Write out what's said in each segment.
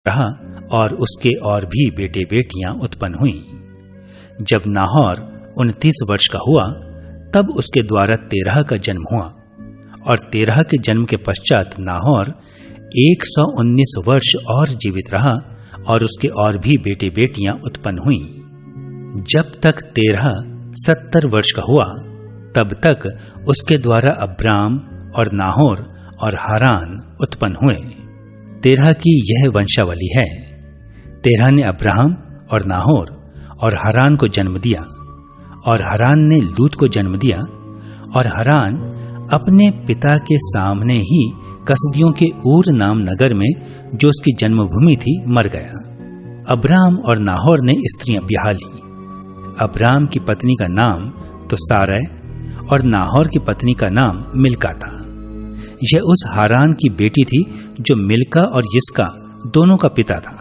रहा और उसके और भी बेटे बेटियां उत्पन्न हुईं। जब नाहोर 29 वर्ष का हुआ तब उसके द्वारा तेरह का जन्म हुआ, और तेरह के जन्म के पश्चात नाहोर 119 वर्ष और जीवित रहा और उसके और भी बेटे बेटियां उत्पन्न हुईं। जब तक तेरह 70 वर्ष का हुआ तब तक उसके द्वारा अब्राम और नाहोर और हारान उत्पन्न हुए। तेरह की यह वंशावली है। तेरह ने अब्राहम और नाहोर और हारान को जन्म दिया, और हारान ने लूत को जन्म दिया, और हारान अपने पिता के सामने ही कसदियों के ऊर नाम नगर में जो उसकी जन्मभूमि थी मर गया। अब्राम और नाहोर ने स्त्रियां ब्याह ली। अब्राम की पत्नी का नाम तो सारै और नाहोर की पत्नी का नाम मिल्का था। यह उस हारान की बेटी थी जो मिल्का और यिस्का दोनों का पिता था।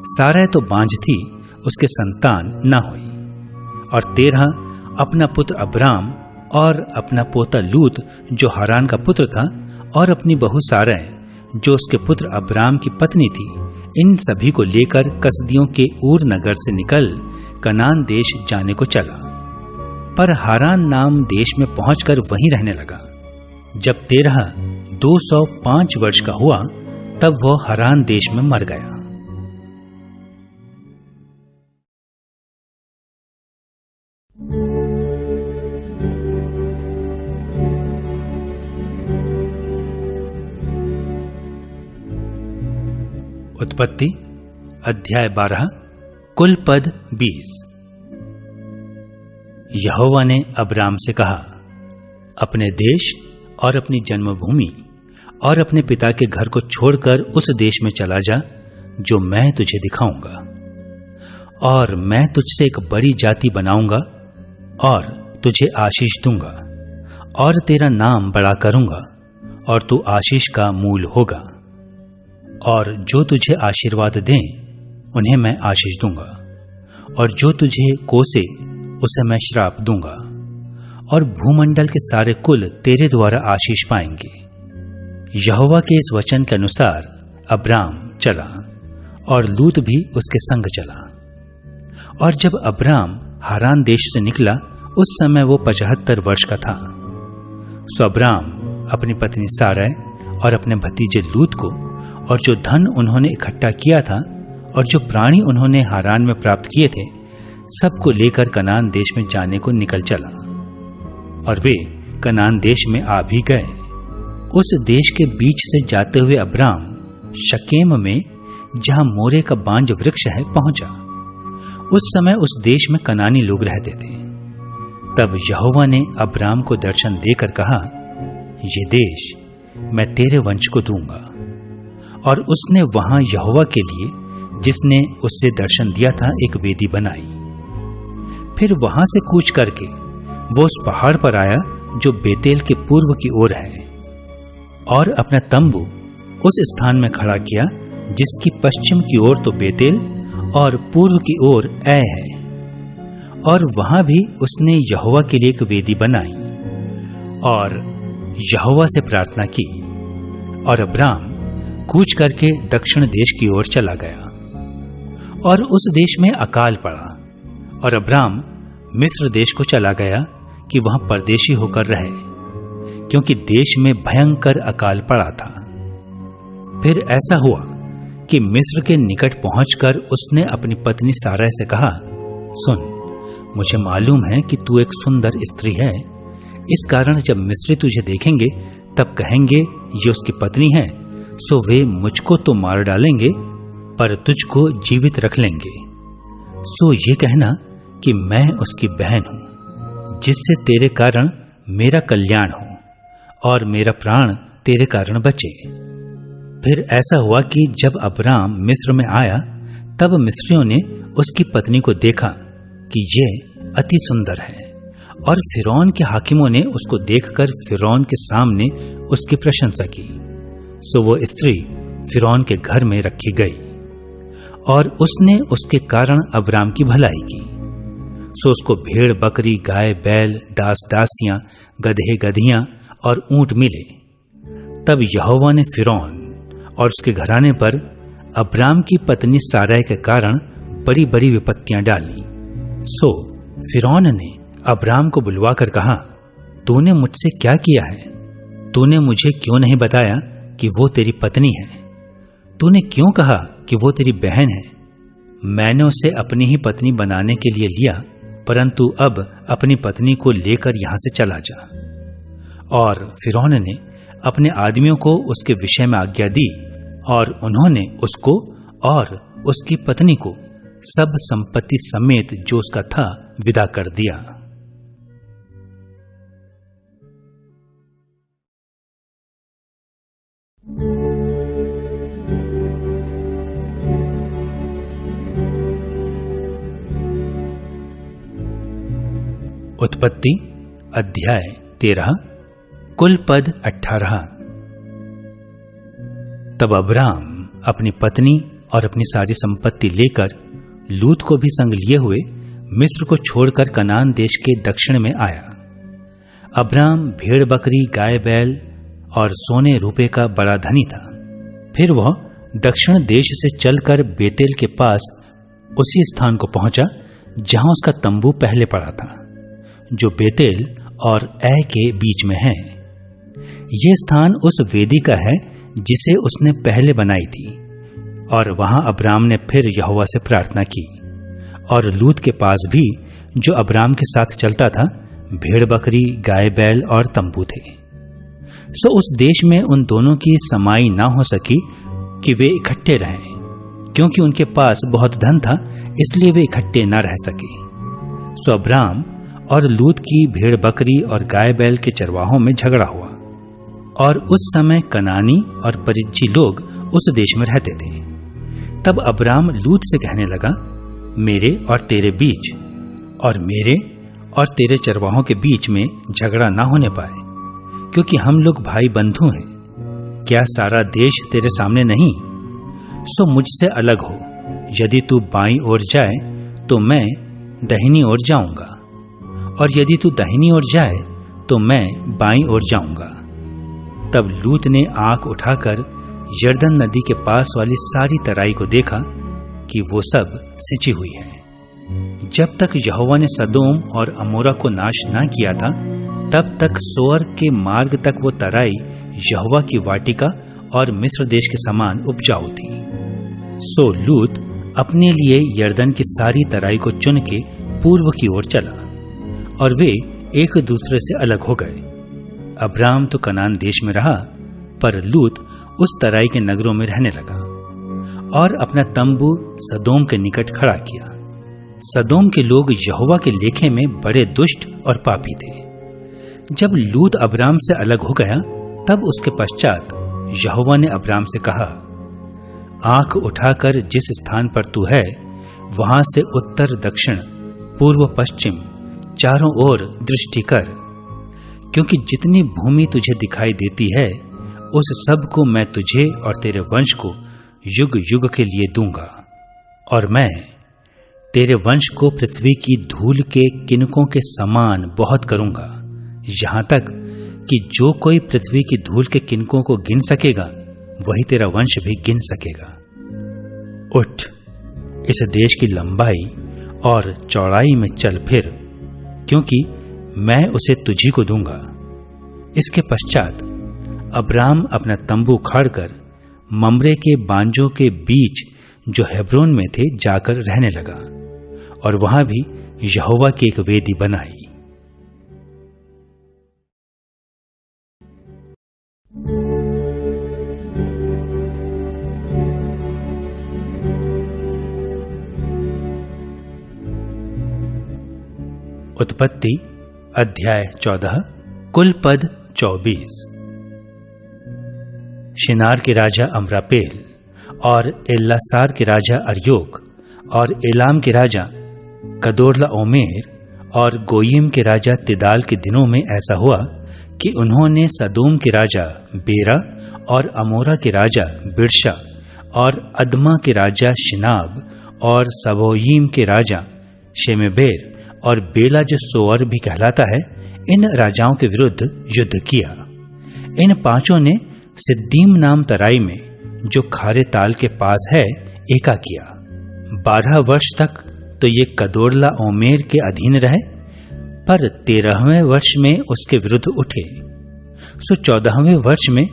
सारै तो बांझ थी, उसके संतान न हुई। और तेरह अपना पुत्र अब्राम और अपना पोता लूत जो हारान का पुत्र था, और अपनी बहू सारै जो उसके पुत्र अब्राम की पत्नी थी, इन सभी को लेकर कसदियों के ऊर नगर से निकल कनान देश जाने को चला। पर हारान नाम देश में पहुंचकर वहीं रहने लगा। जब तेरह 205 वर्ष का हुआ तब वह हारान देश में मर गया। उत्पत्ति अध्याय 12 कुल पद 20। यहोवा ने अब्राम से कहा, अपने देश और अपनी जन्मभूमि और अपने पिता के घर को छोड़कर उस देश में चला जा जो मैं तुझे दिखाऊंगा, और मैं तुझसे एक बड़ी जाति बनाऊंगा और तुझे आशीष दूंगा, और तेरा नाम बड़ा करूंगा, और तू आशीष का मूल होगा। और जो तुझे आशीर्वाद दें उन्हें मैं आशीष दूंगा, और जो तुझे कोसे उसे मैं श्राप दूंगा, और भूमंडल के सारे कुल तेरे द्वारा आशीष पाएंगे। यहोवा के इस वचन के अनुसार अब्राम चला, और लूत भी उसके संग चला। और जब अब्राम हारान देश से निकला उस समय वो 75 वर्ष का था। सो अब्राम अपनी पत्नी सारै और अपने भतीजे लूत को, और जो धन उन्होंने इकट्ठा किया था और जो प्राणी उन्होंने हारान में प्राप्त किए थे, सबको लेकर कनान देश में जाने को निकल चला। और वे कनान देश में आ भी गए। उस देश के बीच से जाते हुए अब्राम शकेम में, जहां मोरे का बांज वृक्ष है, पहुंचा। उस समय उस देश में कनानी लोग रहते थे। तब यहोवा ने अब्राम को दर्शन देकर कहा, ये देश मैं तेरे वंश को दूंगा। और उसने वहां यहोवा के लिए, जिसने उससे दर्शन दिया था, एक वेदी बनाई। फिर वहां से कूच करके वो उस पहाड़ पर आया जो बेतेल के पूर्व की ओर है, और अपना तंबू उस स्थान में खड़ा किया जिसकी पश्चिम की ओर तो बेतेल और पूर्व की ओर ऐ है। और वहां भी उसने यहोवा के लिए एक वेदी बनाई और यहोवा से प्रार्थना की। और अब्राम कूच करके दक्षिण देश की ओर चला गया, और उस देश में अकाल पड़ा, और अब्राम मिस्र देश को चला गया कि वहां परदेशी होकर रहे, क्योंकि देश में भयंकर अकाल पड़ा था। फिर ऐसा हुआ कि मिस्र के निकट पहुंचकर उसने अपनी पत्नी सारै से कहा, सुन, मुझे मालूम है कि तू एक सुंदर स्त्री है। इस कारण जब मिस्री तुझे देखेंगे तब कहेंगे ये उसकी पत्नी है, सो वे मुझको तो मार डालेंगे पर तुझको जीवित रख लेंगे। सो ये कहना कि मैं उसकी बहन हूं, जिससे तेरे कारण मेरा कल्याण हो और मेरा प्राण तेरे कारण बचे। फिर ऐसा हुआ कि जब अब्राम मिस्र में आया तब मिस्रियों ने उसकी पत्नी को देखा कि ये अति सुंदर है, और फिरौन के हाकिमों ने उसको देखकर फिरौन के सामने उसकी प्रशंसा की। सो वो स्त्री फिरौन के घर में रखी गई, और उसने उसके कारण अब्राम की भलाई की। सो उसको भेड़ बकरी, गाय बैल, दास दासियां, गधे गधियां और ऊंट मिले। तब यहोवा ने फिरौन और उसके घराने पर अब्राम की पत्नी सारै के कारण बड़ी बड़ी विपत्तियां डाली। सो फिरौन ने अब्राम को बुलवाकर कहा, तूने मुझसे क्या किया है? तूने मुझे क्यों नहीं बताया कि वो तेरी पत्नी है? तूने क्यों कहा कि वो तेरी बहन है? मैंने उसे अपनी ही पत्नी बनाने के लिए लिया, परंतु अब अपनी पत्नी को लेकर यहां से चला जा। और फिरौन ने अपने आदमियों को उसके विषय में आज्ञा दी और उन्होंने उसको और उसकी पत्नी को सब संपत्ति समेत जो उसका था विदा कर दिया। उत्पत्ति अध्याय 13 कुल पद 18। तब अब्राम अपनी पत्नी और अपनी सारी संपत्ति लेकर लूत को भी संग लिए हुए मिस्र को छोड़कर कनान देश के दक्षिण में आया। अब्राम भेड़ बकरी गाय बैल और सोने रुपए का बड़ा धनी था। फिर वह दक्षिण देश से चलकर बेतेल के पास उसी स्थान को पहुंचा जहां उसका तंबू पहले पड़ा था, जो बेतेल और ऐ के बीच में है। ये स्थान उस वेदी का है जिसे उसने पहले बनाई थी। और वहां अब्राम ने फिर यहोवा से प्रार्थना की। और लूत के पास भी, जो अब्राम के साथ चलता था, भेड़ बकरी गाय बैल और तंबू थे। सो उस देश में उन दोनों की समाई ना हो सकी कि वे इकट्ठे रहें, क्योंकि उनके पास बहुत धन था, इसलिए वे इकट्ठे न रह सके। सो अब्राम और लूत की भेड़ बकरी और गाय बैल के चरवाहों में झगड़ा हुआ। और उस समय कनानी और परिज्जी लोग उस देश में रहते थे। तब अब्राम लूत से कहने लगा, मेरे और तेरे बीच और मेरे और तेरे चरवाहों के बीच में झगड़ा ना होने पाए, क्योंकि हम लोग भाई बंधु हैं। क्या सारा देश तेरे सामने नहीं? सो मुझसे अलग हो। यदि तू बाईं ओर जाए तो मैं दाहिनी ओर जाऊंगा, और यदि तू दाहिनी ओर जाए तो मैं बाईं ओर जाऊंगा। तब लूत ने आंख उठाकर यरदन नदी के पास वाली सारी तराई को देखा कि वो सब सिंची हुई है। जब तक यहोवा ने सदोम और अमोरा को नाश ना किया था, तब तक सोअर के मार्ग तक वो तराई यहोवा की वाटिका और मिस्र देश के समान उपजाऊ थी। सो लूत अपने लिए यरदन की सारी तराई को चुन के पूर्व की ओर चला, और वे एक दूसरे से अलग हो गए। अब्राम तो कनान देश में रहा, पर लूत उस तराई के नगरों में रहने लगा और अपना तंबू सदोम के निकट खड़ा किया। सदोम के लोग यहोवा के लेखे में बड़े दुष्ट और पापी थे। जब लूत अब्राम से अलग हो गया, तब उसके पश्चात यहोवा ने अब्राम से कहा, आंख उठाकर जिस स्थान पर तू है, वहां से उत्तर दक्षिण पूर्व पश्चिम चारों ओर दृष्टि कर, क्योंकि जितनी भूमि तुझे दिखाई देती है, उस सब को मैं तुझे और तेरे वंश को युग युग के लिए दूंगा। और मैं तेरे वंश को पृथ्वी की धूल के किनकों के समान बहुत करूंगा, यहां तक कि जो कोई पृथ्वी की धूल के किनकों को गिन सकेगा, वही तेरा वंश भी गिन सकेगा। उठ, इस देश की लंबाई और चौड़ाई में चल फिर, क्योंकि मैं उसे तुझी को दूंगा। इसके पश्चात अब्राम अपना तंबू खाड़कर ममरे के बांजों के बीच जो हेब्रोन में थे जाकर रहने लगा, और वहां भी यहोवा की एक वेदी बनाई। उत्पत्ति अध्याय 14 कुल पद 24। शिनार के राजा अम्रापेल और एल्लासार के राजा अर्योक और एलाम के राजा कदोर्ला ओमेर और गोयिम के राजा तिदाल के दिनों में ऐसा हुआ कि उन्होंने सदोम के राजा बेरा और अमोरा के राजा बिरशा और अदमा के राजा शिनाब और सबोयीम के राजा शेमेबेर और बेला जो सोअर भी कहलाता है, इन राजाओं के विरुद्ध युद्ध किया। इन पांचों ने सिद्दीम नाम तराई में जो खारे ताल के पास है एका किया। 12 वर्ष तक तो ये कदोरला ओमेर के अधीन रहे, पर 13वें वर्ष में उसके विरुद्ध उठे। सो 14वें वर्ष में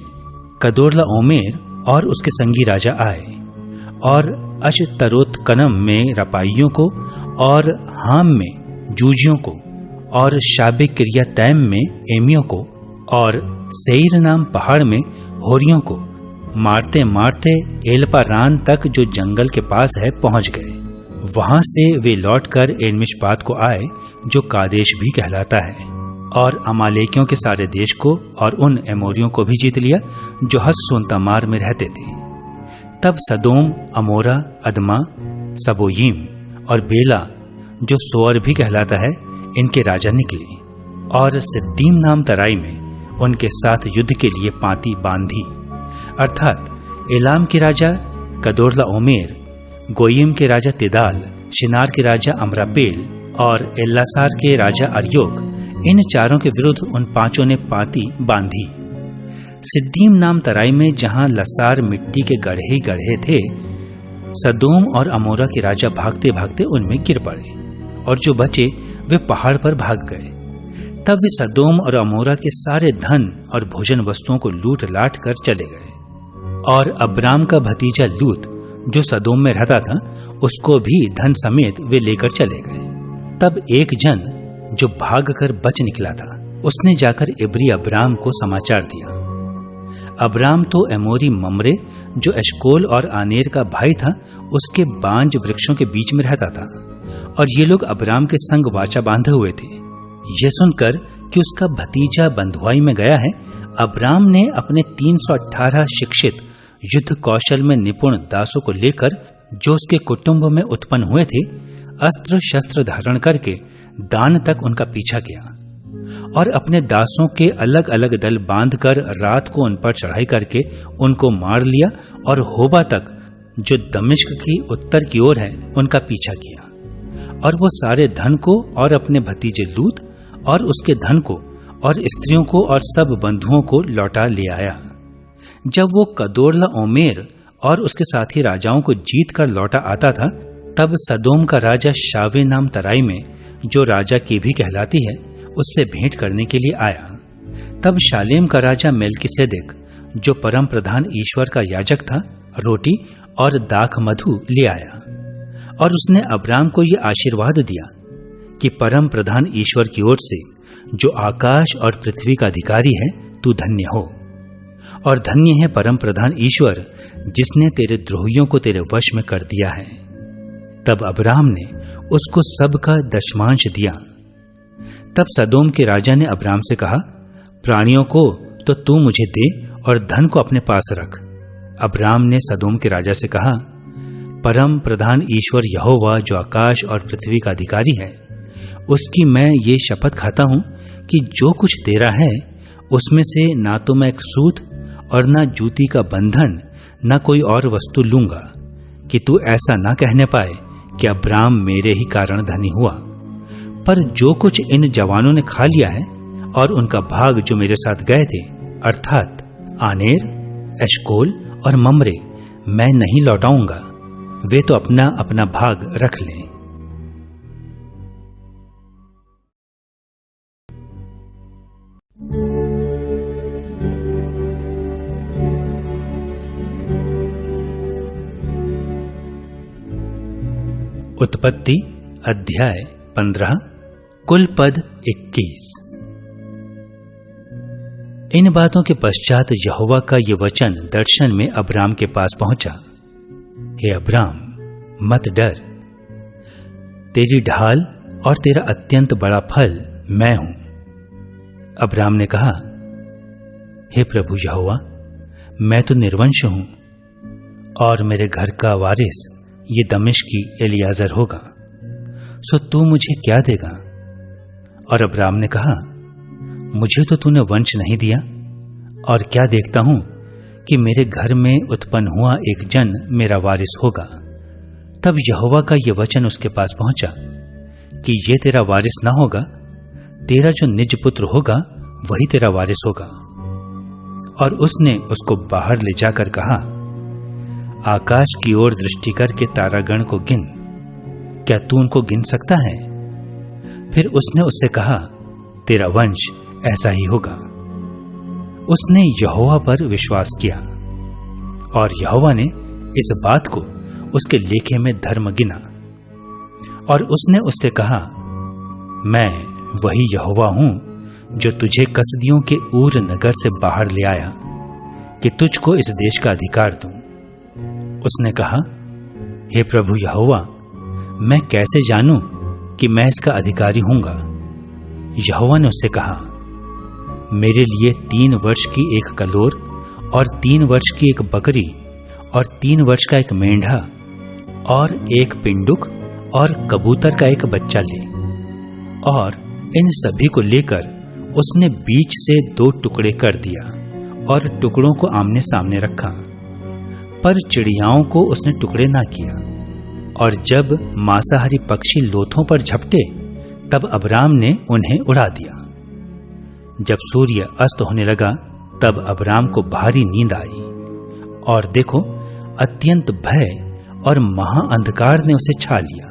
कदोरला ओमेर और उसके संगी राजा आए और अशतरोत्कनम में रपाइयों को और हाम में जूजियों को और शाबे किरियातैम में एमियों को और सेईर नाम पहाड़ में होरियों को मारते मारते एलपारान तक जो जंगल के पास है पहुंच गए। वहां से वे लौटकर एलमिशपात को आए जो कादेश भी कहलाता है, और अमालेकियों के सारे देश को और उन एमोरियों को भी जीत लिया जो हस्सोन तमार में रहते थे। तब सदोम, अमोरा, अदमा, सबोयीम और बेला जो सोअर भी कहलाता है इनके राजा निकले और सिद्दीम नाम तराई में उनके साथ युद्ध के लिए पांति बांधी, अर्थात एलाम के राजा कदोरला ओमेर, गोयिम के राजा तिदाल, शिनार के राजा अमरापेल और एल्लासार के राजा अर्योग, इन चारों के विरुद्ध उन पांचों ने पांति बांधी। सिद्दीम नाम तराई में जहां लसार मिट्टी के गढ़े ही गढ़े थे, सदोम और अमोरा के राजा भागते भागते उनमें गिर पड़े और जो बचे वे पहाड़ पर भाग गए। तब वे सदोम और अमोरा के सारे धन और भोजन वस्तुओं को लूट लाट कर चले गए, और अब्राम का भतीजा लूत जो सदोम में रहता था उसको भी धन समेत वे लेकर चले गए। तब एक जन जो भागकर बच निकला था उसने जाकर इब्री अब्राम को समाचार दिया। अब्राम तो एमोरी ममरे जो एशकोल और आनेर का भाई था उसके बांज वृक्षों के बीच में रहता था, और ये लोग अब्राम के संग वाचा बांधे हुए थे। ये सुनकर कि उसका भतीजा बंधुआई में गया है, अब्राम ने अपने 318 शिक्षित युद्ध कौशल में निपुण दासों को लेकर जो उसके कुटुंब में उत्पन्न हुए थे, अस्त्र शस्त्र धारण करके दान तक उनका पीछा किया, और अपने दासों के अलग अलग दल बांधकर रात को उन पर चढ़ाई करके उनको मार लिया, और होबा तक जो दमिश्क की उत्तर की ओर है उनका पीछा किया, और वो सारे धन को और अपने भतीजे लूत और उसके धन को और स्त्रियों को और सब बंधुओं को लौटा ले आया। जब वो कदोरला ओमेर और उसके साथी राजाओं को जीत कर लौटा आता था, तब सदोम का राजा शावे नाम तराई में जो राजा की भी कहलाती है उससे भेंट करने के लिए आया। तब शालेम का राजा मेल्किसेदेक जो परम प्रधान ईश्वर का याजक था रोटी और दाख मधु ले आया, और उसने अब्राम को ये आशीर्वाद दिया कि परम प्रधान ईश्वर की ओर से जो आकाश और पृथ्वी का अधिकारी है तू धन्य हो, और धन्य है परम प्रधान ईश्वर जिसने तेरे द्रोहियों को तेरे वश में कर दिया है। तब अब्राम ने उसको सबका दशमांश दिया। तब सदोम के राजा ने अब्राम से कहा, प्राणियों को तो तू मुझे दे और धन को अपने पास रख। अब्राम ने सदोम के राजा से कहा, परम प्रधान ईश्वर यहोवा जो आकाश और पृथ्वी का अधिकारी है, उसकी मैं ये शपथ खाता हूं कि जो कुछ तेरा है उसमें से ना तो मैं एक सूत और ना जूती का बंधन न कोई और वस्तु लूंगा, कि तू ऐसा ना कहने पाए कि अब्राम मेरे ही कारण धनी हुआ। पर जो कुछ इन जवानों ने खा लिया है और उनका भाग जो मेरे साथ गए थे, अर्थात आनेर, एशकोल और ममरे, मैं नहीं लौटाऊंगा, वे तो अपना अपना भाग रख लें। उत्पत्ति अध्याय 15 कुल पद 21। इन बातों के पश्चात यहोवा का ये वचन दर्शन में अब्राम के पास पहुंचा, हे अब्राम, मत डर, तेरी ढाल और तेरा अत्यंत बड़ा फल मैं हूं। अब्राम ने कहा, हे प्रभु यहोवा, मैं तो निर्वंश हूं और मेरे घर का वारिस ये दमिश्की एलियाजर होगा, सो तू मुझे क्या देगा? और अब्राम ने कहा, मुझे तो तूने वंश नहीं दिया, और क्या देखता हूं कि मेरे घर में उत्पन्न हुआ एक जन मेरा वारिस होगा। तब यहोवा का ये वचन उसके पास पहुंचा कि ये तेरा वारिस ना होगा, तेरा जो निज पुत्र होगा वही तेरा वारिस होगा। और उसने उसको बाहर ले जाकर कहा, आकाश की ओर दृष्टि करके तारागण को गिन, क्या तू उनको गिन सकता है? फिर उसने उससे कहा, तेरा वंश ऐसा ही होगा। उसने यहोवा पर विश्वास किया और यहोवा ने इस बात को उसके लेखे में धर्म गिना। और उसने उससे कहा, मैं वही यहोवा हूं जो तुझे कसदियों के ऊर नगर से बाहर ले आया कि तुझको इस देश का अधिकार दूं। उसने कहा, हे प्रभु यहोवा, मैं कैसे जानूं कि मैं इसका अधिकारी हूंगा? यहोवा ने उससे कहा, मेरे लिए 3 वर्ष की एक कलोर और 3 वर्ष की एक बकरी और 3 वर्ष का एक मेंढा और एक पिंडुक और कबूतर का एक बच्चा ले। और इन सभी को लेकर उसने बीच से 2 टुकड़े कर दिया और टुकड़ों को आमने सामने रखा, पर चिड़ियाओं को उसने टुकड़े ना किया। और जब मांसाहारी पक्षी लोथों पर झपटे तब अब्राम ने उन्हें उड़ा दिया। जब सूर्य अस्त होने लगा तब अब्राम को भारी नींद आई, और देखो, अत्यंत भय और महा अंधकार ने उसे छा लिया।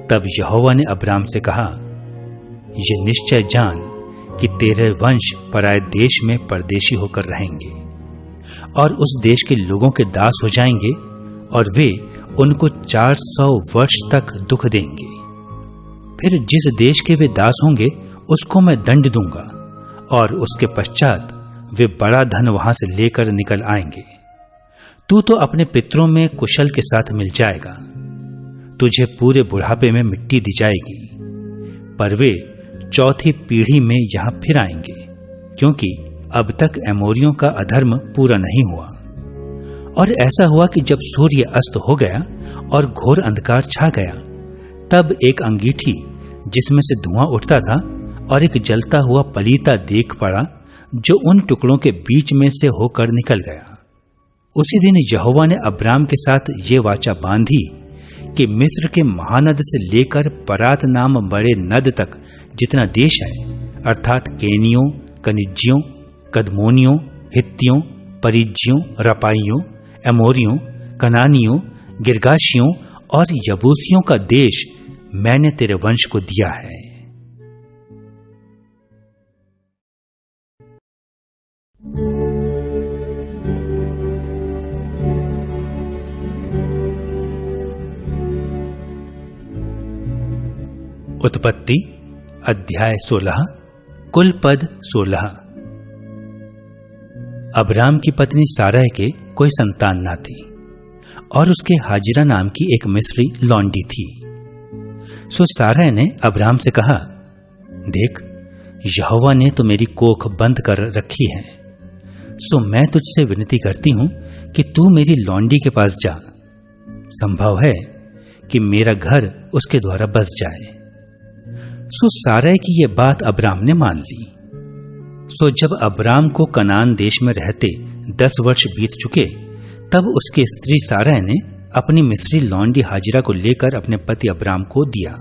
तब यहोवा ने अब्राम से कहा, ये निश्चय जान कि तेरे वंश पराए देश में परदेशी होकर रहेंगे और उस देश के लोगों के दास हो जाएंगे, और वे उनको 400 वर्ष तक दुख देंगे। फिर जिस देश के वे दास होंगे उसको मैं दंड दूंगा, और उसके पश्चात वे बड़ा धन वहां से लेकर निकल आएंगे। तू तो अपने पितरों में कुशल के साथ मिल जाएगा, तुझे पूरे बुढ़ापे में मिट्टी दी जाएगी। पर वे 4थी पीढ़ी में यहां फिर आएंगे, क्योंकि अब तक एमोरियों का अधर्म पूरा नहीं हुआ। और ऐसा हुआ कि जब सूर्य अस्त हो गया और घोर अंधकार छा गया, तब एक अंगीठी जिसमें से धुआं उठता था और एक जलता हुआ पलीता देख पड़ा, जो उन टुकड़ों के बीच में से होकर निकल गया। उसी दिन यहोवा ने अब्राम के साथ ये वाचा बांधी कि मिस्र के महानद से लेकर परात नाम बड़े नद तक जितना देश है, अर्थात केनियों, कनिज्जियों, कदमोनियों, हित्तियों, परिज्जियों, रपाइयों, एमोरियों, कनानियों, गिरगाशियों और यबूसियों का देश मैंने तेरे वंश को दिया है। उत्पत्ति अध्याय 16, कुल पद 16। अब्राम की पत्नी सारा के कोई संतान ना थी, और उसके हाजिरा नाम की एक मिस्री लौंडी थी। सो सारा ने अब्राम से कहा, देख, यहोवा ने तो मेरी कोख बंद कर रखी है, सो मैं तुझसे विनती करती हूं कि तू मेरी लौंडी के पास जा। संभव है कि मेरा घर उसके द्वारा बस जाए। सो सारा की यह बात अब्राम ने मान ली। सो जब अब्राम को कनान देश में रहते 10 वर्ष बीत चुके, तब उसकी स्त्री सारा ने अपनी मिस्री लौंडी हाजिरा को लेकर अपने पति अब्राम को दिया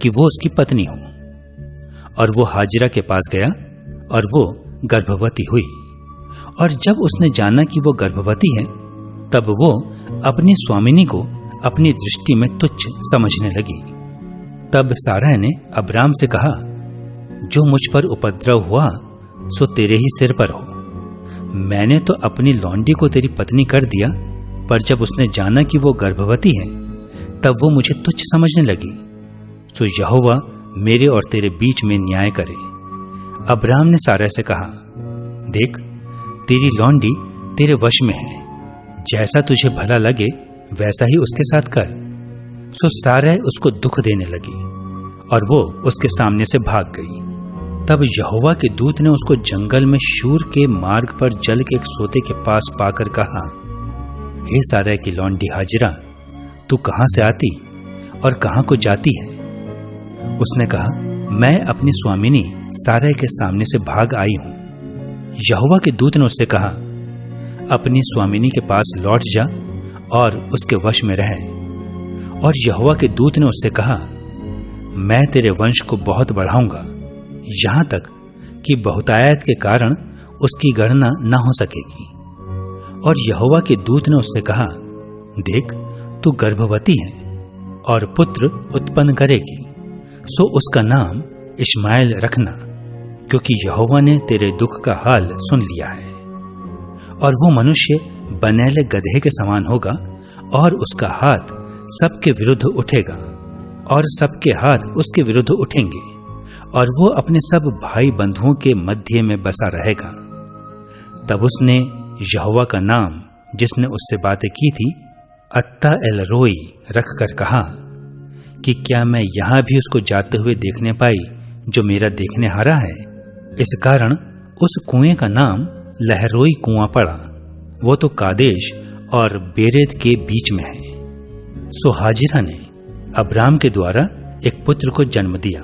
कि वो उसकी पत्नी हो। और वो हाजिरा के पास गया और वो गर्भवती हुई। और जब उसने जाना कि वो गर्भवती है, तब वो अपनी स्वामिनी को अपनी दृष्टि में तुच्छ समझने लगी। तब सारा ने अब्राम से कहा, जो मुझ पर उपद्रव हुआ सो तेरे ही सिर पर हो। मैंने तो अपनी लौंडी को तेरी पत्नी कर दिया, पर जब उसने जाना कि वो गर्भवती है, तब वो मुझे तुच्छ समझने लगी। सो यहोवा मेरे और तेरे बीच में न्याय करे। अब्राम ने सारा से कहा, देख, तेरी लौंडी तेरे वश में है, जैसा तुझे भला लगे वैसा ही उसके साथ कर। सो सारा उसको दुख देने लगी और वो उसके सामने से भाग गई। तब यहोवा के दूत ने उसको जंगल में शूर के मार्ग पर जल के एक सोते के पास पाकर कहा, हे सारा की लौंडी हाजिरा, तू कहां से आती और कहां को जाती है? उसने कहा, मैं अपनी स्वामिनी सारा के सामने से भाग आई हूं। यहोवा के दूत ने उससे कहा, अपनी स्वामिनी के पास लौट जा और उसके वश में रह। और यहोवा के दूत ने उससे कहा, मैं तेरे वंश को बहुत बढ़ाऊंगा, यहां तक कि बहुतायत के कारण उसकी गणना न हो सकेगी। और यहोवा के दूत ने उससे कहा, देख, तू गर्भवती है और पुत्र उत्पन्न करेगी, सो उसका नाम इश्माएल रखना, क्योंकि यहोवा ने तेरे दुख का हाल सुन लिया है। और वो मनुष्य बनेले गधे के समान होगा, और उसका हाथ सबके विरुद्ध उठेगा और सबके हाथ उसके विरुद्ध उठेंगे, और वो अपने सब भाई बंधुओं के मध्य में बसा रहेगा। तब उसने यहोवा का नाम, जिसने उससे बातें की थी, अत्ता एल रोई रखकर कहा कि क्या मैं यहां भी उसको जाते हुए देखने पाई जो मेरा देखने हारा है। इस कारण उस कुएं का नाम लहरोई कुआं पड़ा। वो तो कादेश और बेरेद के बीच में है। सो हाजिरा ने अब्राम के द्वारा एक पुत्र को जन्म दिया,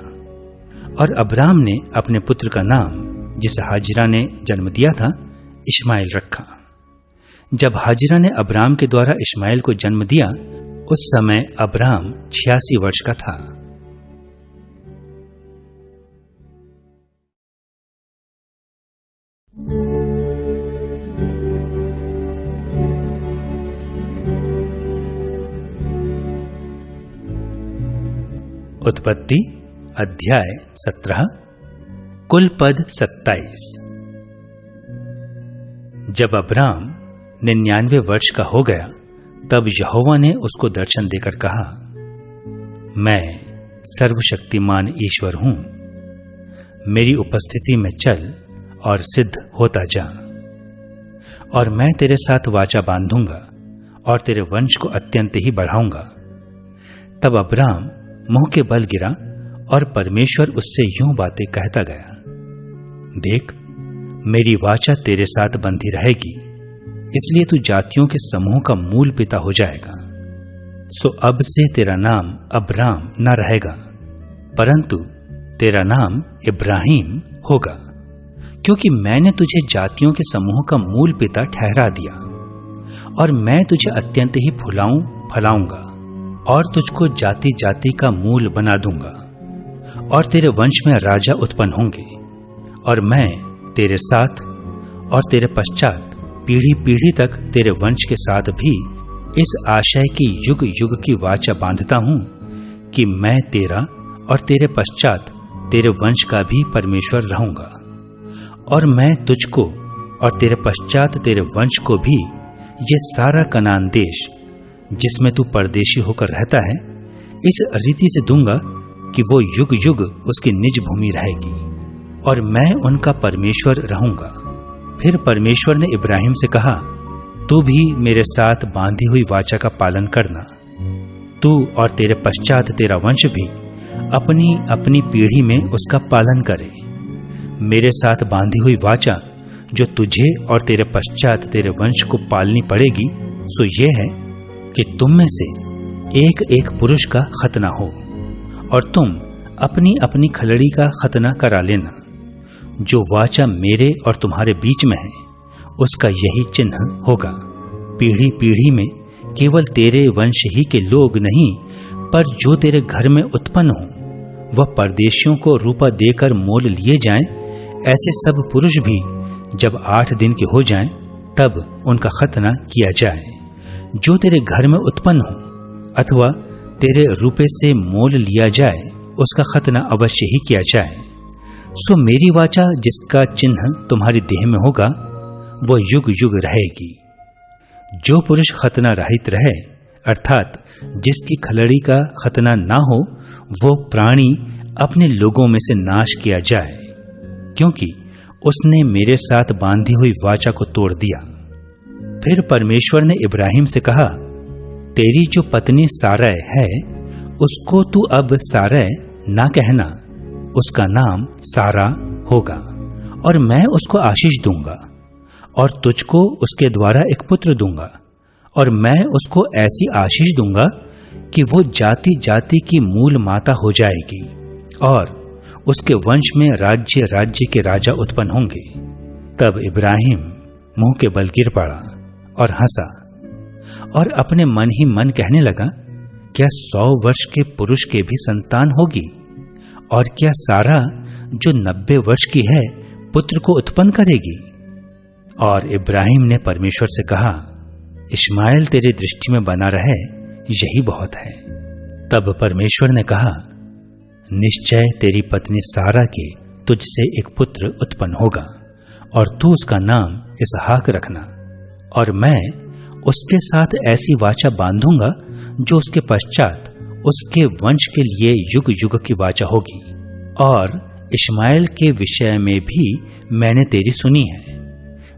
और अब्राम ने अपने पुत्र का नाम, जिसे हाजिरा ने जन्म दिया था, इश्माएल रखा। जब हाजिरा ने अब्राम के द्वारा इश्माएल को जन्म दिया, उस समय अब्राम 86 वर्ष का था। उत्पत्ति अध्याय 17, कुल पद 27। जब अब्राम 99 वर्ष का हो गया, तब यहोवा ने उसको दर्शन देकर कहा, मैं सर्वशक्तिमान ईश्वर हूं, मेरी उपस्थिति में चल और सिद्ध होता जा, और मैं तेरे साथ वाचा बांधूंगा और तेरे वंश को अत्यंत ही बढ़ाऊंगा। तब अब्राम मुंह के बल गिरा, और परमेश्वर उससे यूं बातें कहता गया, देख, मेरी वाचा तेरे साथ बंधी रहेगी, इसलिए तू जातियों के समूह का मूल पिता हो जाएगा। सो अब से तेरा नाम अब्राम न रहेगा, परंतु तेरा नाम इब्राहिम होगा, क्योंकि मैंने तुझे जातियों के समूह का मूल पिता ठहरा दिया, और मैं तुझे अत्यंत ही फलाऊंगा, और तुझको जाति जाति का मूल बना दूंगा, और तेरे वंश में राजा उत्पन्न होंगे, और मैं तेरे साथ और तेरे पश्चात पीढ़ी पीढ़ी तक तेरे वंश के साथ भी इस आशय की युग युग की वाचा बांधता हूं कि मैं तेरा और तेरे पश्चात तेरे वंश का भी परमेश्वर रहूंगा, और मैं तुझको और तेरे पश्चात तेरे वंश को भी ये सारा कनान देश, जिसमें तू परदेशी होकर रहता है, इस रीति से दूंगा कि वो युग युग उसकी निज भूमि रहेगी, और मैं उनका परमेश्वर रहूंगा। फिर परमेश्वर ने इब्राहिम से कहा, तू भी मेरे साथ बांधी हुई वाचा का पालन करना, तू और तेरे पश्चात तेरा वंश भी अपनी अपनी पीढ़ी में उसका पालन करे। मेरे साथ बांधी हुई वाचा जो तुझे और तेरे पश्चात तेरे वंश को पालनी पड़ेगी, सो ये है कि तुम में से एक एक पुरुष का खतना हो, और तुम अपनी अपनी खलड़ी का खतना करा लेना। जो वाचा मेरे और तुम्हारे बीच में है, उसका यही चिन्ह होगा। पीढ़ी पीढ़ी में केवल तेरे वंश ही के लोग नहीं, पर जो तेरे घर में उत्पन्न हो, वह परदेशियों को रूपा देकर मोल लिए जाएं। ऐसे सब पुरुष भी जब 8 दिन के हो जाएं, तब उनका खतना किया जाए। जो तेरे घर में उत्पन्न हो अथवा तेरे रुपए से मोल लिया जाए, उसका खतना अवश्य ही किया जाए। सो मेरी वाचा जिसका चिन्ह तुम्हारी देह में होगा, वो युग युग रहेगी। जो पुरुष खतना रहित रहे, अर्थात जिसकी खलड़ी का खतना ना हो, वो प्राणी अपने लोगों में से नाश किया जाए, क्योंकि उसने मेरे साथ बांधी हुई वाचा को तोड़ दिया। फिर परमेश्वर ने इब्राहिम से कहा, तेरी जो पत्नी सारै है, उसको तू अब सारै ना कहना, उसका नाम सारा होगा, और मैं उसको आशीष दूंगा, और तुझको उसके द्वारा एक पुत्र दूंगा, और मैं उसको ऐसी आशीष दूंगा कि वो जाति जाति की मूल माता हो जाएगी, और उसके वंश में राज्य राज्य के राजा उत्पन्न होंगे। तब इब्राहिम मुंह के बल गिर पड़ा और हंसा, और अपने मन ही मन कहने लगा, क्या 100 वर्ष के पुरुष के भी संतान होगी? और क्या सारा जो 90 वर्ष की है पुत्र को उत्पन्न करेगी? और इब्राहिम ने परमेश्वर से कहा, इश्माएल तेरी दृष्टि में बना रहे, यही बहुत है। तब परमेश्वर ने कहा, निश्चय तेरी पत्नी सारा के तुझसे एक पुत्र उत्पन्न होगा और तू उसका नाम इसहाक रखना, और मैं उसके साथ ऐसी वाचा बांधूंगा जो उसके पश्चात उसके वंश के लिए युग युग की वाचा होगी। और इश्माएल के विषय में भी मैंने तेरी सुनी है।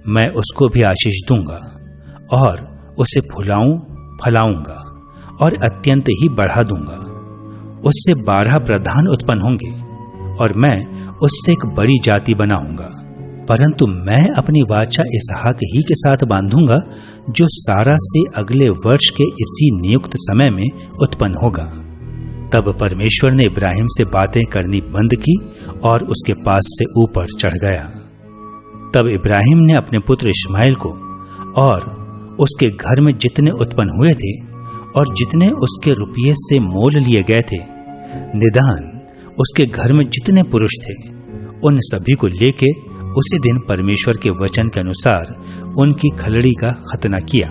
मैं उसको भी आशीष दूंगा और उसे फलाऊंगा और अत्यंत ही बढ़ा दूंगा। उससे 12 प्रधान उत्पन्न होंगे और मैं उससे एक बड़ी जाति बनाऊंगा। परंतु मैं अपनी वाचा इसहाक ही के साथ बांधूंगा जो सारा से अगले वर्ष के इसी नियुक्त समय में उत्पन्न होगा। तब परमेश्वर ने इब्राहिम से बातें करनी बंद की और उसके पास से ऊपर चढ़ गया। तब इब्राहिम ने अपने पुत्र इश्माएल को और उसके घर में जितने उत्पन्न हुए थे और जितने उसके रुपये से मोल लिए गए थे, निदान उसके घर में जितने पुरुष थे, उन सभी को लेके उसी दिन परमेश्वर के वचन के अनुसार उनकी खलड़ी का खतना किया।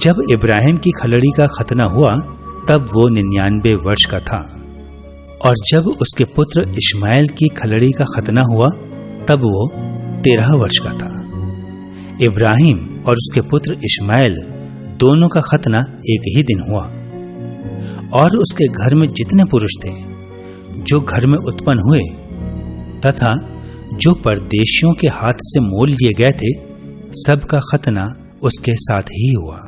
जब इब्राहिम की खलड़ी का खतना हुआ तब वो 99 वर्ष का था, और जब उसके पुत्र इश्माएल की खलड़ी का खतना हुआ तब वो 13 वर्ष का था। इब्राहिम और उसके पुत्र इश्माएल दोनों का खतना एक ही दिन हुआ। और उसके घर में जितने पुरुष थे जो घर में उत्पन्न हुए तथा जो परदेशियों के हाथ से मोल लिए गए थे, सबका खतना उसके साथ ही हुआ।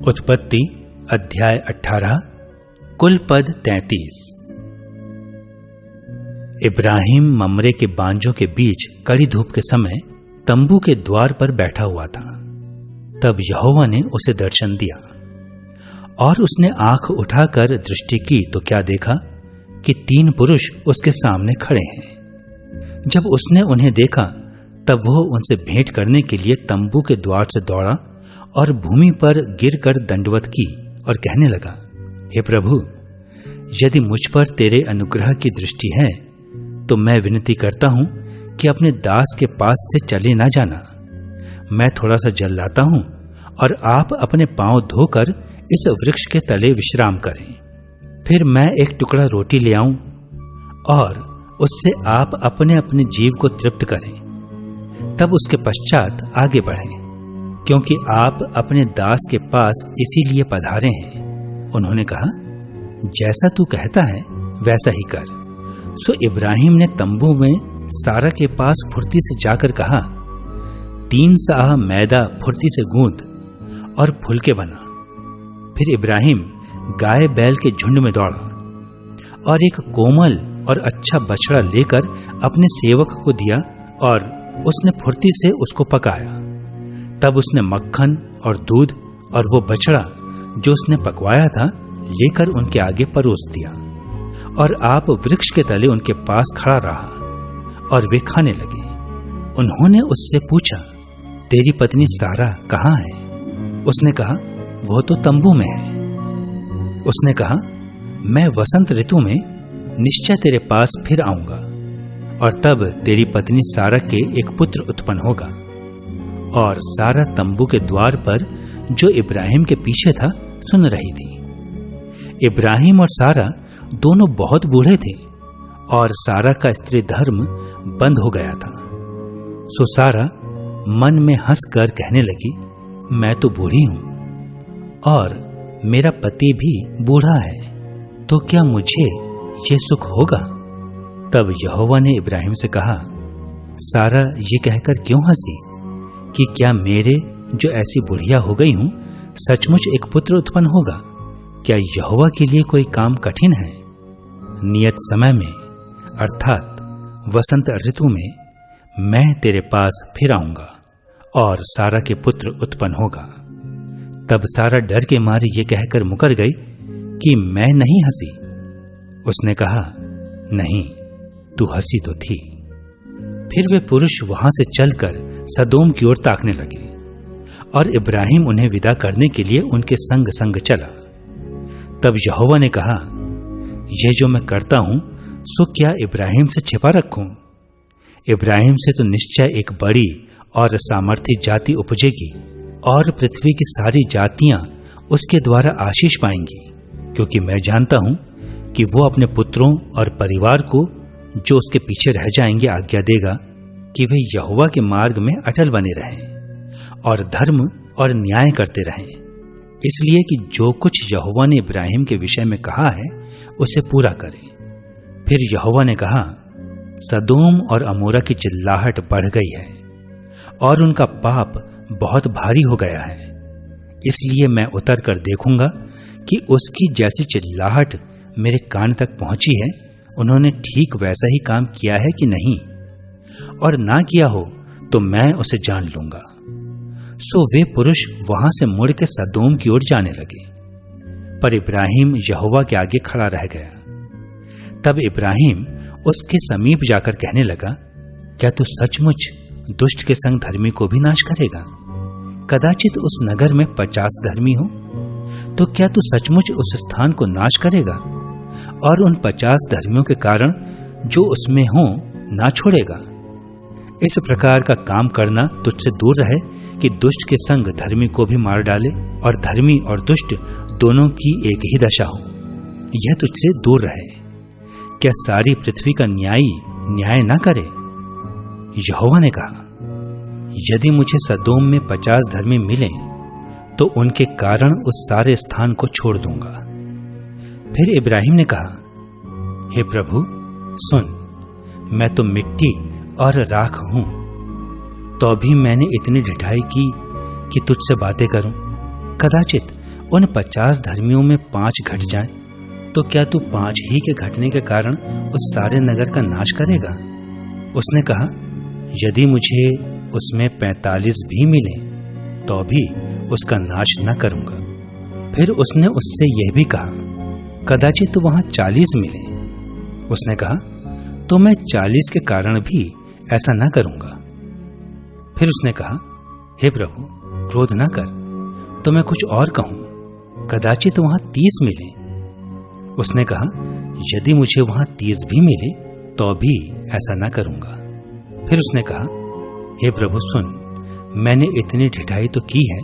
उत्पत्ति अध्याय 18 कुल पद 33। इब्राहिम ममरे के बांजों के बीच कड़ी धूप के समय तंबू के द्वार पर बैठा हुआ था। तब यहोवा ने उसे दर्शन दिया और उसने आंख उठाकर दृष्टि की तो क्या देखा कि 3 पुरुष उसके सामने खड़े हैं। जब उसने उन्हें देखा तब वह उनसे भेंट करने के लिए तंबू के द्वार से दौड़ा और भूमि पर गिरकर दंडवत की और कहने लगा, हे प्रभु, यदि मुझ पर तेरे अनुग्रह की दृष्टि है तो मैं विनती करता हूं कि अपने दास के पास से चले ना जाना। मैं थोड़ा सा जल लाता हूं और आप अपने पांव धोकर इस वृक्ष के तले विश्राम करें। फिर मैं एक टुकड़ा रोटी ले आऊं और उससे आप अपने अपने जीव को तृप्त करें। तब उसके पश्चात आगे बढ़ें, क्योंकि आप अपने दास के पास इसीलिए पधारे हैं। उन्होंने कहा, जैसा तू कहता है वैसा ही कर। सो इब्राहिम ने तंबू में सारा के पास फुर्ती से जाकर कहा, 3 साह मैदा फुर्ती से गूंद और फुलके बना। फिर इब्राहिम गाय बैल के झुंड में दौड़ा और एक कोमल और अच्छा बछड़ा लेकर अपने सेवक को दिया और उसने फुर्ती से उसको पकाया। तब उसने मक्खन और दूध और वो बछड़ा जो उसने पकवाया था लेकर उनके आगे परोस दिया, और आप वृक्ष के तले उनके पास खड़ा रहा और वे खाने लगे। उन्होंने उससे पूछा, तेरी पत्नी सारा कहाँ है? उसने कहा, वो तो तंबू में है। उसने कहा, मैं वसंत ऋतु में निश्चय तेरे पास फिर आऊंगा और तब तेरी पत्नी सारा के एक पुत्र उत्पन्न होगा। और सारा तंबू के द्वार पर जो इब्राहिम के पीछे था सुन रही थी। इब्राहिम और सारा दोनों बहुत बूढ़े थे और सारा का स्त्री धर्म बंद हो गया था। सो सारा मन में हंसकर कहने लगी, मैं तो बूढ़ी हूं और मेरा पति भी बूढ़ा है, तो क्या मुझे ये सुख होगा? तब यहोवा ने इब्राहिम से कहा, सारा ये कहकर क्यों हंसी कि क्या मेरे जो ऐसी बुढ़िया हो गई हूं सचमुच एक पुत्र उत्पन्न होगा? क्या यहोवा के लिए कोई काम कठिन है? नियत समय में अर्थात वसंत ऋतु में मैं तेरे पास फिर आऊंगा और सारा के पुत्र उत्पन्न होगा। तब सारा डर के मारे ये कहकर मुकर गई कि मैं नहीं हंसी। उसने कहा, नहीं, तू हंसी तो थी। फिर वे पुरुष वहां से चलकर सदोम की ओर ताकने लगे और इब्राहिम उन्हें विदा करने के लिए उनके संग संग चला। तब यहोवा ने कहा, यह जो मैं करता हूं सो क्या इब्राहिम से छिपा रखूं? इब्राहिम से तो निश्चय एक बड़ी और सामर्थी जाति उपजेगी और पृथ्वी की सारी जातियां उसके द्वारा आशीष पाएंगी, क्योंकि मैं जानता हूं कि वो अपने पुत्रों और परिवार को जो उसके पीछे रह जाएंगे आज्ञा देगा कि वे यहोवा के मार्ग में अटल बने रहें और धर्म और न्याय करते रहें, इसलिए कि जो कुछ यहोवा ने इब्राहिम के विषय में कहा है उसे पूरा करें। फिर यहोवा ने कहा, सदोम और अमोरा की चिल्लाहट बढ़ गई है और उनका पाप बहुत भारी हो गया है, इसलिए मैं उतर कर देखूंगा कि उसकी जैसी चिल्लाहट मेरे कान तक पहुंची है, उन्होंने ठीक वैसा ही काम किया है कि नहीं, और ना किया हो तो मैं उसे जान लूंगा। सो वे पुरुष वहां से मुड़ के सदोम की ओर जाने लगे, पर इब्राहिम यहोवा के आगे खड़ा रह गया। तब इब्राहिम उसके समीप जाकर कहने लगा, क्या तू सचमुच दुष्ट के संग धर्मी को भी नाश करेगा? कदाचित उस नगर में 50 धर्मी हो, तो क्या तू सचमुच उस स्थान को नाश करेगा और उन 50 धर्मियों के कारण जो उसमें हो ना छोड़ेगा? इस प्रकार का काम करना तुझसे दूर रहे कि दुष्ट के संग धर्मी को भी मार डाले और धर्मी और दुष्ट दोनों की एक ही दशा हो, यह तुझसे दूर रहे। क्या सारी पृथ्वी का न्यायी न्याय न करे? यहोवा ने कहा, यदि मुझे सदोम में 50 धर्मी मिले तो उनके कारण उस सारे स्थान को छोड़ दूंगा। फिर इब्राहिम ने कहा, हे प्रभु सुन, मैं तो मिट्टी और राख हूं, तो भी मैंने इतनी ढिठाई की कि तुझसे बातें करूं। कदाचित उन 50 धर्मियों में 5 घट जाएं, तो क्या तू 5 ही के घटने के कारण उस सारे नगर का नाश करेगा? उसने कहा, यदि मुझे उसमें 45 भी मिले तो भी उसका नाश न करूंगा। फिर उसने उससे यह भी कहा, कदाचित वहां 40 मिले। उसने कहा, तो मैं 40 के कारण भी ऐसा न करूंगा। फिर उसने कहा, हे प्रभु क्रोध न कर, तो मैं कुछ और कहूं, कदाचित वहां 30 मिले। उसने कहा, यदि मुझे वहां 30 भी मिले तो भी ऐसा न करूंगा। फिर उसने कहा, हे प्रभु सुन, मैंने इतनी ढिठाई तो की है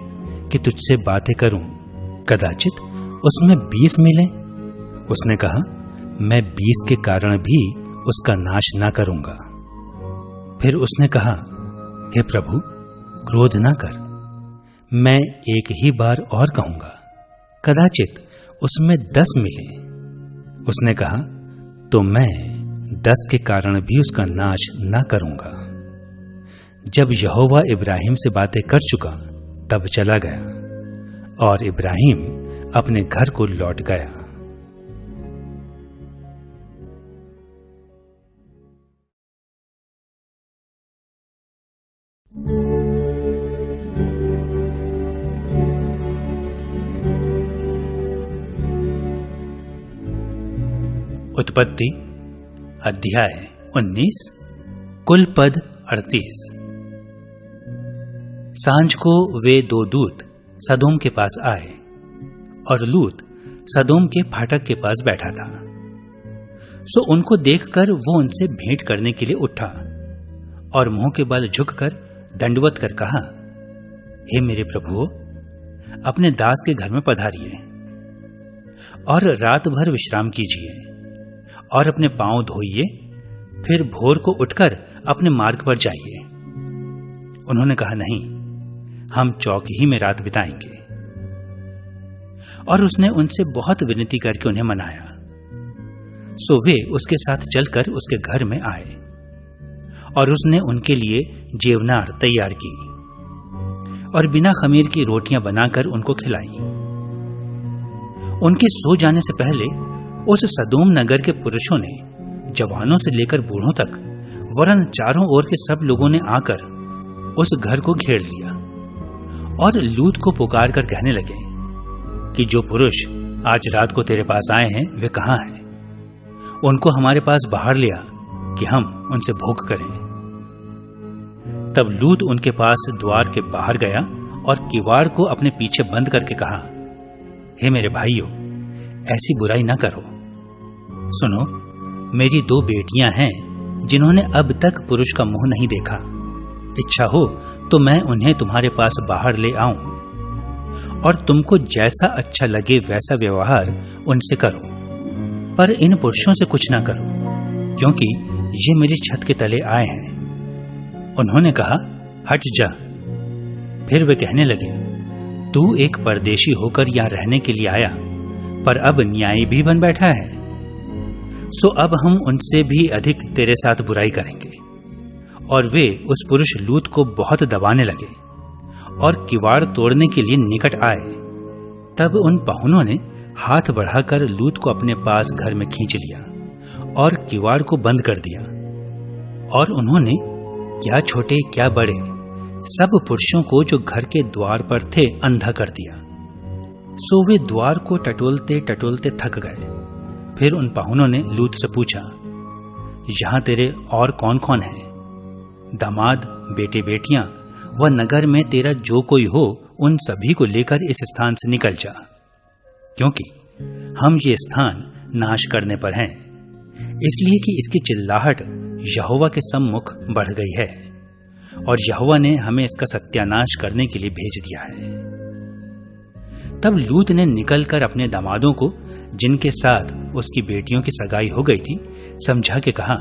कि तुझसे बातें करूं, कदाचित उसमें 20 मिले। उसने कहा, मैं 20 के कारण भी उसका नाश न करूंगा। फिर उसने कहा, हे प्रभु क्रोध न कर, मैं एक ही बार और कहूंगा, कदाचित उसमें 10 मिले। उसने कहा, तो मैं 10 के कारण भी उसका नाश न करूंगा। जब यहोवा इब्राहिम से बातें कर चुका तब चला गया और इब्राहिम अपने घर को लौट गया। उत्पत्ति अध्याय 19 कुल पद 38। सांझ को वे 2 दूत सदोम के पास आए और लूत सदोम के फाटक के पास बैठा था। सो उनको देखकर वो उनसे भेंट करने के लिए उठा और मुंह के बल झुककर दंडवत कर कहा, हे मेरे प्रभुओ, अपने दास के घर में पधारिए और रात भर विश्राम कीजिए और अपने पांव धोइए, फिर भोर को उठकर अपने मार्ग पर जाइए। उन्होंने कहा, नहीं, हम चौक ही में रात बिताएंगे। और उसने उनसे बहुत विनती करके उन्हें मनाया। सो वे उसके साथ चलकर उसके घर में आए और उसने उनके लिए जेवनार तैयार की और बिना खमीर की रोटियां बनाकर उनको खिलाई। उनके सो जाने से पहले उस सदोम नगर के पुरुषों ने, जवानों से लेकर बूढ़ों तक, वरन चारों ओर के सब लोगों ने आकर उस घर को घेर लिया और लूत को पुकार कर कहने लगे कि जो पुरुष आज रात को तेरे पास आए हैं वे कहाँ हैं? उनको हमारे पास बाहर ले आ कि हम उनसे भोग करें। तब लूत उनके पास द्वार के बाहर गया और किवाड़ को अपने पीछे बंद करके कहा, हे मेरे भाइयों, ऐसी बुराई ना करो। सुनो, मेरी 2 बेटियां हैं जिन्होंने अब तक पुरुष का मुंह नहीं देखा। इच्छा हो तो मैं उन्हें तुम्हारे पास बाहर ले आऊं और तुमको जैसा अच्छा लगे वैसा व्यवहार उनसे करो, पर इन पुरुषों से कुछ ना करो, क्योंकि ये मेरी छत के तले आए हैं। उन्होंने कहा, हट जा। फिर वे कहने लगे, तू एक परदेशी होकर यहाँ रहने के लिए आया, पर अब न्यायी भी बन बैठा है। सो अब हम उनसे भी अधिक तेरे साथ बुराई करेंगे। और वे उस पुरुष लूत को बहुत दबाने लगे और किवाड़ तोड़ने के लिए निकट आए। तब उन पाहुनों ने हाथ बढ़ाकर लूत को अपने पास घर में खींच लिया और किवाड़ को बंद कर दिया। और उन्होंने क्या छोटे क्या बड़े सब पुरुषों को जो घर के द्वार पर थे अंधा कर दिया। सो वे द्वार को टटोलते टटोलते थक गए। फिर उन पाहुनों ने लूत से पूछा, यहां तेरे और कौन कौन है? दामाद, बेटे बेटियां व नगर में तेरा जो कोई हो, उन सभी को लेकर इस स्थान से निकल जा, क्योंकि हम ये स्थान नाश करने पर हैं, इसलिए कि इसकी चिल्लाहट यहोवा के सम्मुख बढ़ गई है और यहोवा ने हमें इसका सत्यानाश करने के लिए भेज दिया है। तब लूत ने निकलकर अपने दामादों को, जिनके साथ उसकी बेटियों की सगाई हो गई थी, समझा के कहा,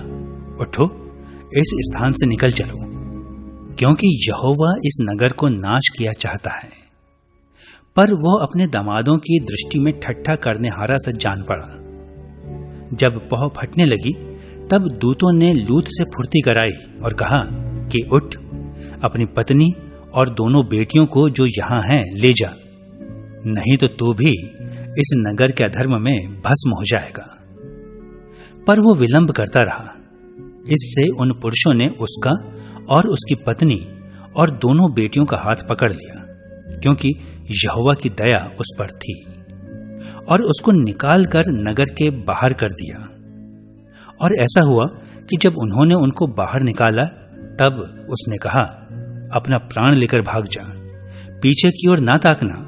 उठो, इस स्थान से निकल चलो, क्योंकि यहोवा इस नगर को नाश किया चाहता है। पर वह अपने दामादों की दृष्टि में ठट्ठा करने हारा सा जान पड़ा। जब पौ फटने लगी, तब दूतों ने लूत से फुर्ती कराई और कहा कि उठ, अपनी पत्नी और दोनों बेटियों को जो यहां हैं ले जा, नहीं तो तू भी इस नगर के अधर्म में भस्म हो जाएगा। पर वो विलंब करता रहा। इससे उन पुरुषों ने उसका और उसकी पत्नी और दोनों बेटियों का हाथ पकड़ लिया, क्योंकि यहोवा की दया उस पर थी, और उसको निकालकर नगर के बाहर कर दिया। और ऐसा हुआ कि जब उन्होंने उनको बाहर निकाला, तब उसने कहा, अपना प्राण लेकर भाग जा, पीछे की ओर ना ताकना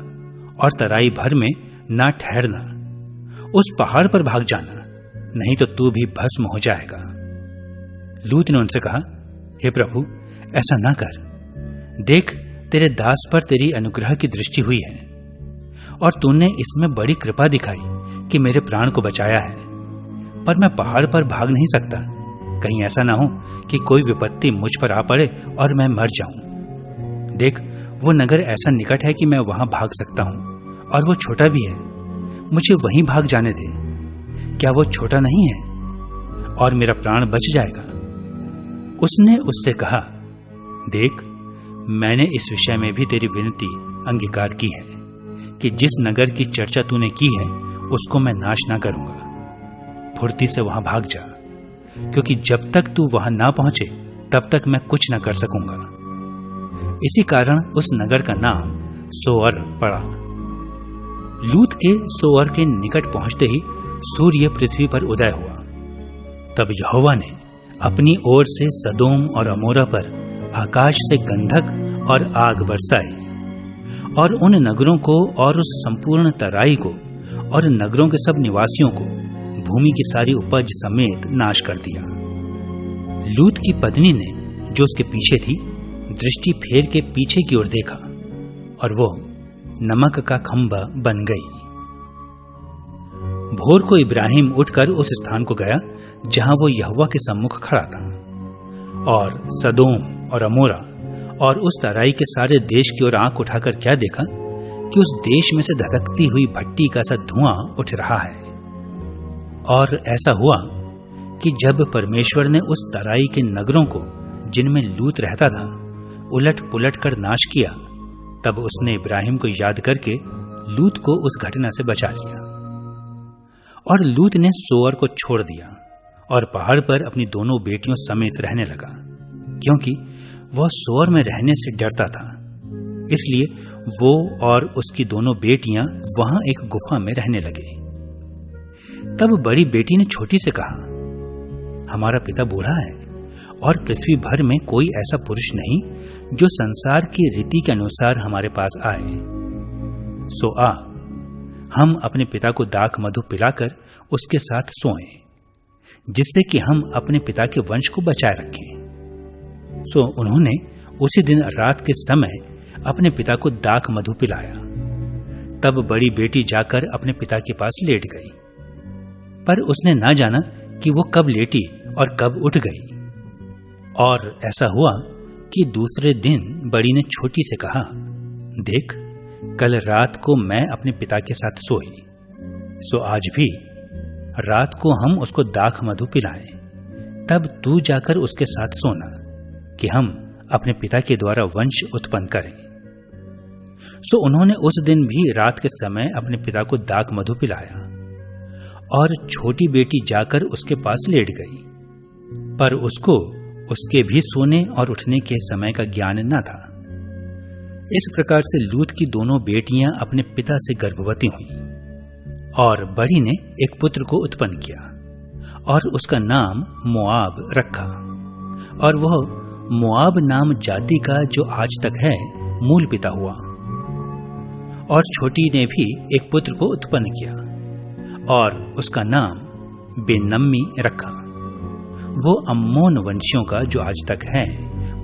और तराई भर में ना ठहरना, उस पहाड़ पर भाग जाना, नहीं तो तू भी भस्म हो जाएगा। लूत ने उनसे कहा, हे प्रभु, ऐसा ना कर। देख, तेरे दास पर तेरी अनुग्रह की दृष्टि हुई है और तूने इसमें बड़ी कृपा दिखाई कि मेरे प्राण को बचाया है, पर मैं पहाड़ पर भाग नहीं सकता, कहीं ऐसा ना हो कि कोई विपत्ति मुझ पर आ पड़े और मैं मर जाऊं। देख, वो नगर ऐसा निकट है कि मैं वहां भाग सकता हूं, और वो छोटा भी है, मुझे वहीं भाग जाने दे। क्या वो छोटा नहीं है और मेरा प्राण बच जाएगा? उसने उससे कहा, देख, मैंने इस विषय में भी तेरी विनती अंगीकार की है कि जिस नगर की चर्चा तूने की है उसको मैं नाश ना करूंगा। फुर्ती से वहां भाग जा, क्योंकि जब तक तू वहां ना पहुंचे तब तक मैं कुछ ना कर सकूंगा। इसी कारण उस नगर का नाम सोअर पड़ा। लूत के सोअर के निकट पहुंचते ही सूर्य पृथ्वी पर उदय हुआ। तब यहोवा ने अपनी ओर से सदोम और अमोरा पर आकाश से गंधक और आग बरसाई और उन नगरों को और उस संपूर्ण तराई को और नगरों के सब निवासियों को भूमि की सारी उपज समेत नाश कर दिया। लूत की पत्नी ने, जो उसके पीछे थी, दृष्टि फेर के पीछे की ओर देखा और वो नमक का खंभा बन गई। भोर को इब्राहिम उठकर उस स्थान को गया जहां वो यहोवा के सम्मुख खड़ा था, और सदोम और अमोरा और उस तराई के सारे देश की ओर आंख उठाकर क्या देखा कि उस देश में से धधकती हुई भट्टी का सा धुआं उठ रहा है। और ऐसा हुआ कि जब परमेश्वर ने उस तराई के नगरों को, जिनमें लूत रहता था, उलट पुलट कर नाश किया, तब उसने इब्राहिम को याद करके लूत को उस घटना से बचा लिया। और लूत ने सोअर को छोड़ दिया और पहाड़ पर अपनी दोनों बेटियों समेत रहने लगा, क्योंकि वह सोअर में रहने से डरता था। इसलिए वो और उसकी दोनों बेटियां वहां एक गुफा में रहने लगे। तब बड़ी बेटी ने छोटी से कहा, हमारा पिता बूढ़ा है और पृथ्वी भर में कोई ऐसा पुरुष नहीं जो संसार की रीति के अनुसार हमारे पास आए। सो आ, हम अपने पिता को दाख मधु पिलाकर उसके साथ सोएं, जिससे कि हम अपने पिता के वंश को बचाए रखें। सो उन्होंने उसी दिन रात के समय अपने पिता को दाख मधु पिलाया। तब बड़ी बेटी जाकर अपने पिता के पास लेट गई, पर उसने ना जाना कि वो कब लेटी और कब उठ गई। और ऐसा हुआ कि दूसरे दिन बड़ी ने छोटी से कहा, देख, कल रात को मैं अपने पिता के साथ सोई, सो आज भी रात को हम उसको दाख मधु पिलाएं, तब तू जाकर उसके साथ सोना, कि हम अपने पिता के द्वारा वंश उत्पन्न करें। सो उन्होंने उस दिन भी रात के समय अपने पिता को दाख मधु पिलाया, और छोटी बेटी जाकर उसके पास लेट गई, पर उसको उसके भी सोने और उठने के समय का ज्ञान न था। इस प्रकार से लूत की दोनों बेटियां अपने पिता से गर्भवती हुईं, और बड़ी ने एक पुत्र को उत्पन्न किया और उसका नाम मोआब रखा, और वह मोआब नाम जाति का जो आज तक है मूल पिता हुआ। और छोटी ने भी एक पुत्र को उत्पन्न किया और उसका नाम बेनम्मी रखा। वो अम्मोन वंशियों का जो आज तक है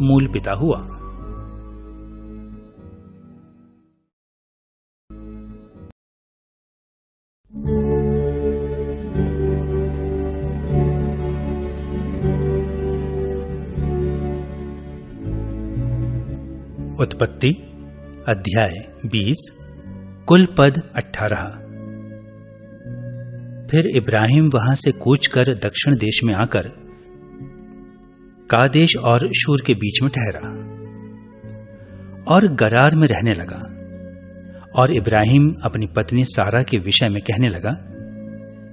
मूल पिता हुआ। उत्पत्ति अध्याय 20 कुल पद 18। फिर इब्राहिम वहां से कूच कर दक्षिण देश में आकर कादेश और शूर के बीच में ठहरा और गरार में रहने लगा। और इब्राहिम अपनी पत्नी सारा के विषय में कहने लगा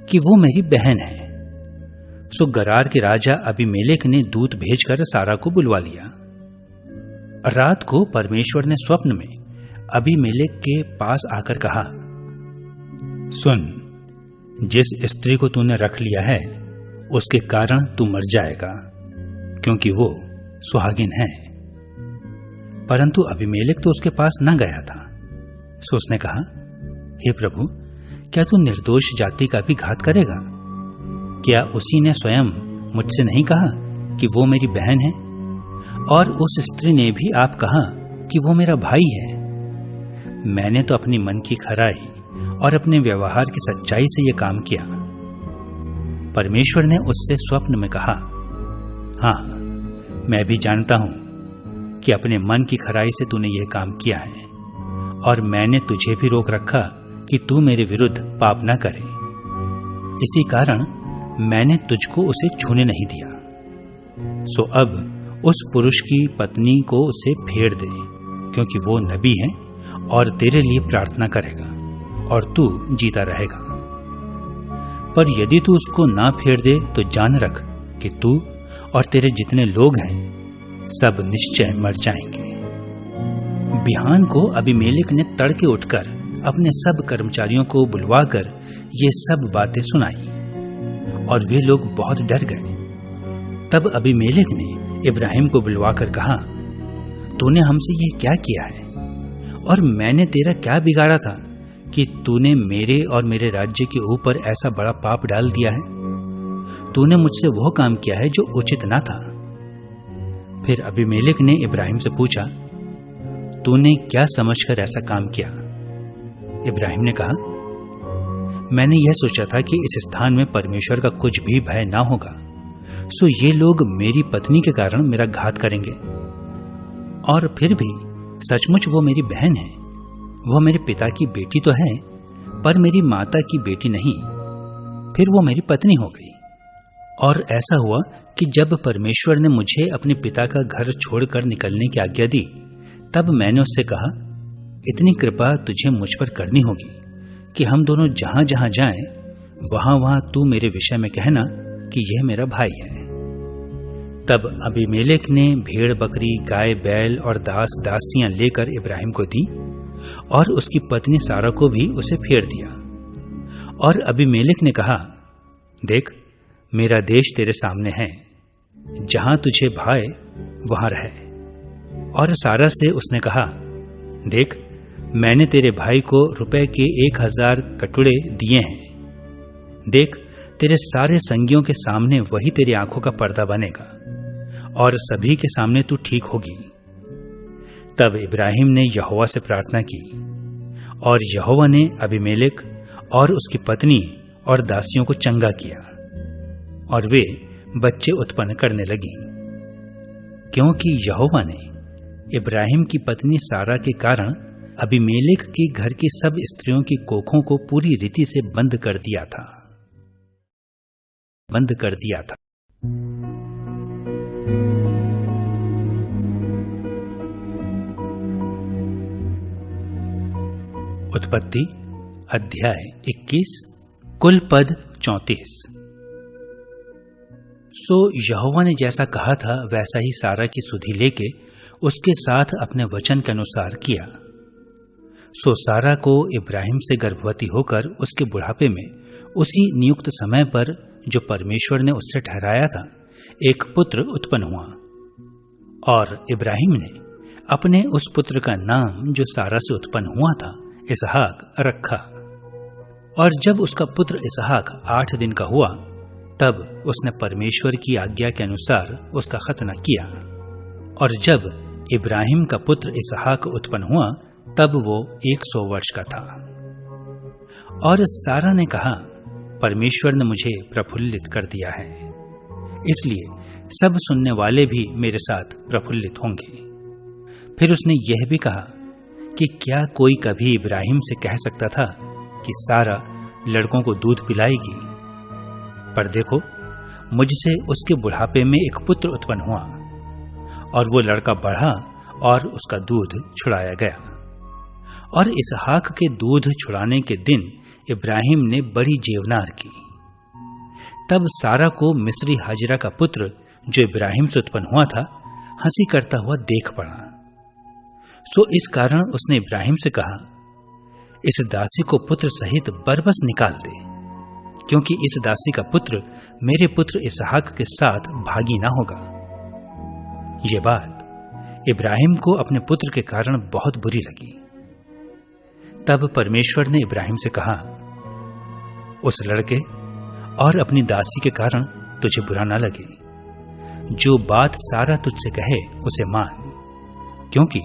कि वो मेरी बहन है। सो गरार के राजा अबीमेलेक ने दूत भेजकर सारा को बुलवा लिया। रात को परमेश्वर ने स्वप्न में अबीमेलेक के पास आकर कहा, सुन, जिस स्त्री को तूने रख लिया है उसके कारण तू मर जाएगा, क्योंकि वो सुहागिन है। परंतु अबीमेलेक तो उसके पास न गया था। सो उसने कहा, हे प्रभु, क्या तू निर्दोष जाति का भी घात करेगा? क्या उसी ने स्वयं मुझसे नहीं कहा कि वो मेरी बहन है? और उस स्त्री ने भी आप कहा कि वो मेरा भाई है। मैंने तो अपनी मन की खराई और अपने व्यवहार की सच्चाई से ये काम किया। परमेश्वर ने उससे स्वप्न में कहा, हाँ, मैं भी जानता हूं कि अपने मन की खराई से तूने यह काम किया है, और मैंने तुझे भी रोक रखा कि तू मेरे विरुद्ध पाप न करे। इसी कारण मैंने तुझको उसे छूने नहीं दिया। सो अब उस पुरुष की पत्नी को उसे फेर दे, क्योंकि वो नबी है और तेरे लिए प्रार्थना करेगा और तू जीता रहेगा। पर यदि तू उसको ना फेर दे तो जान रख कि तू और तेरे जितने लोग हैं सब निश्चय मर जाएंगे। बिहान को अबीमेलेक ने तड़के उठकर अपने सब कर्मचारियों को बुलवाकर ये सब बातें सुनाई, और वे लोग बहुत डर गए। तब अबीमेलेक ने इब्राहिम को बुलवाकर कहा, तूने हमसे ये क्या किया है? और मैंने तेरा क्या बिगाड़ा था कि तूने मेरे और मेरे राज्य के ऊपर ऐसा बड़ा पाप डाल दिया है? तूने मुझसे वो काम किया है जो उचित ना था। फिर अबीमेलेक ने इब्राहिम से पूछा, तूने क्या समझकर ऐसा काम किया? इब्राहिम ने कहा, मैंने यह सोचा था कि इस स्थान में परमेश्वर का कुछ भी भय ना होगा, सो ये लोग मेरी पत्नी के कारण मेरा घात करेंगे। और फिर भी सचमुच वो मेरी बहन है। वो मेरे पिता की बेटी तो है, पर मेरी माता की बेटी नहीं। फिर वो मेरी पत्नी हो गई। और ऐसा हुआ कि जब परमेश्वर ने मुझे अपने पिता का घर छोड़कर निकलने की आज्ञा दी, तब मैंने उससे कहा, इतनी कृपा तुझे मुझ पर करनी होगी कि हम दोनों जहां जहां जाएं, वहां वहां तू मेरे विषय में कहना कि यह मेरा भाई है। तब अबीमेलेक ने भेड़ बकरी, गाय बैल और दास दासियां लेकर इब्राहिम को दी, और उसकी पत्नी सारा को भी उसे फेर दिया। और अबीमेलेक ने कहा, देख, मेरा देश तेरे सामने है, जहां तुझे भाए वहां रहे। और सारा से उसने कहा, देख, मैंने तेरे भाई को रुपए के 1000 कटुड़े दिए हैं। देख, तेरे सारे संगियों के सामने वही तेरी आंखों का पर्दा बनेगा और सभी के सामने तू ठीक होगी। तब इब्राहिम ने यहोवा से प्रार्थना की और यहोवा ने अबीमेलेक और उसकी पत्नी और दासियों को चंगा किया और वे बच्चे उत्पन्न करने लगी, क्योंकि यहोवा ने इब्राहिम की पत्नी सारा के कारण अबीमेलेक के घर की सब स्त्रियों की कोखों को पूरी रीति से बंद कर दिया था। उत्पत्ति अध्याय 21 कुल पद 34। सो यहोवा ने जैसा कहा था वैसा ही सारा की सुधि लेके उसके साथ अपने वचन के अनुसार किया। सो सारा को इब्राहिम से गर्भवती होकर उसके बुढ़ापे में उसी नियुक्त समय पर जो परमेश्वर ने उससे ठहराया था एक पुत्र उत्पन्न हुआ। और इब्राहिम ने अपने उस पुत्र का नाम जो सारा से उत्पन्न हुआ था इसहाक रखा। और जब उसका पुत्र इसहाक 8 दिन का हुआ तब उसने परमेश्वर की आज्ञा के अनुसार उसका खतना किया। और जब इब्राहिम का पुत्र इसहाक उत्पन्न हुआ तब वो 100 वर्ष का था। और सारा ने कहा, परमेश्वर ने मुझे प्रफुल्लित कर दिया है, इसलिए सब सुनने वाले भी मेरे साथ प्रफुल्लित होंगे। फिर उसने यह भी कहा कि क्या कोई कभी इब्राहिम से कह सकता था कि सारा लड़कों को दूध पिलाएगी? पर देखो, मुझसे उसके बुढ़ापे में एक पुत्र उत्पन्न हुआ और वो लड़का बढ़ा और उसका दूध छुड़ाया गया। और इसहाक के दूध छुड़ाने के दिन इब्राहिम ने बड़ी जेवनार की। तब सारा को मिस्री हाजिरा का पुत्र जो इब्राहिम से उत्पन्न हुआ था हंसी करता हुआ देख पड़ा। सो इस कारण उसने इब्राहिम से कहा, इस दासी को पुत्र सहित बरबस निकाल दे, क्योंकि इस दासी का पुत्र मेरे पुत्र इसहाक के साथ भागी ना होगा। ये बात इब्राहिम को अपने पुत्र के कारण बहुत बुरी लगी। तब परमेश्वर ने इब्राहिम से कहा, उस लड़के और अपनी दासी के कारण तुझे बुरा ना लगे। जो बात सारा तुझसे कहे उसे मान, क्योंकि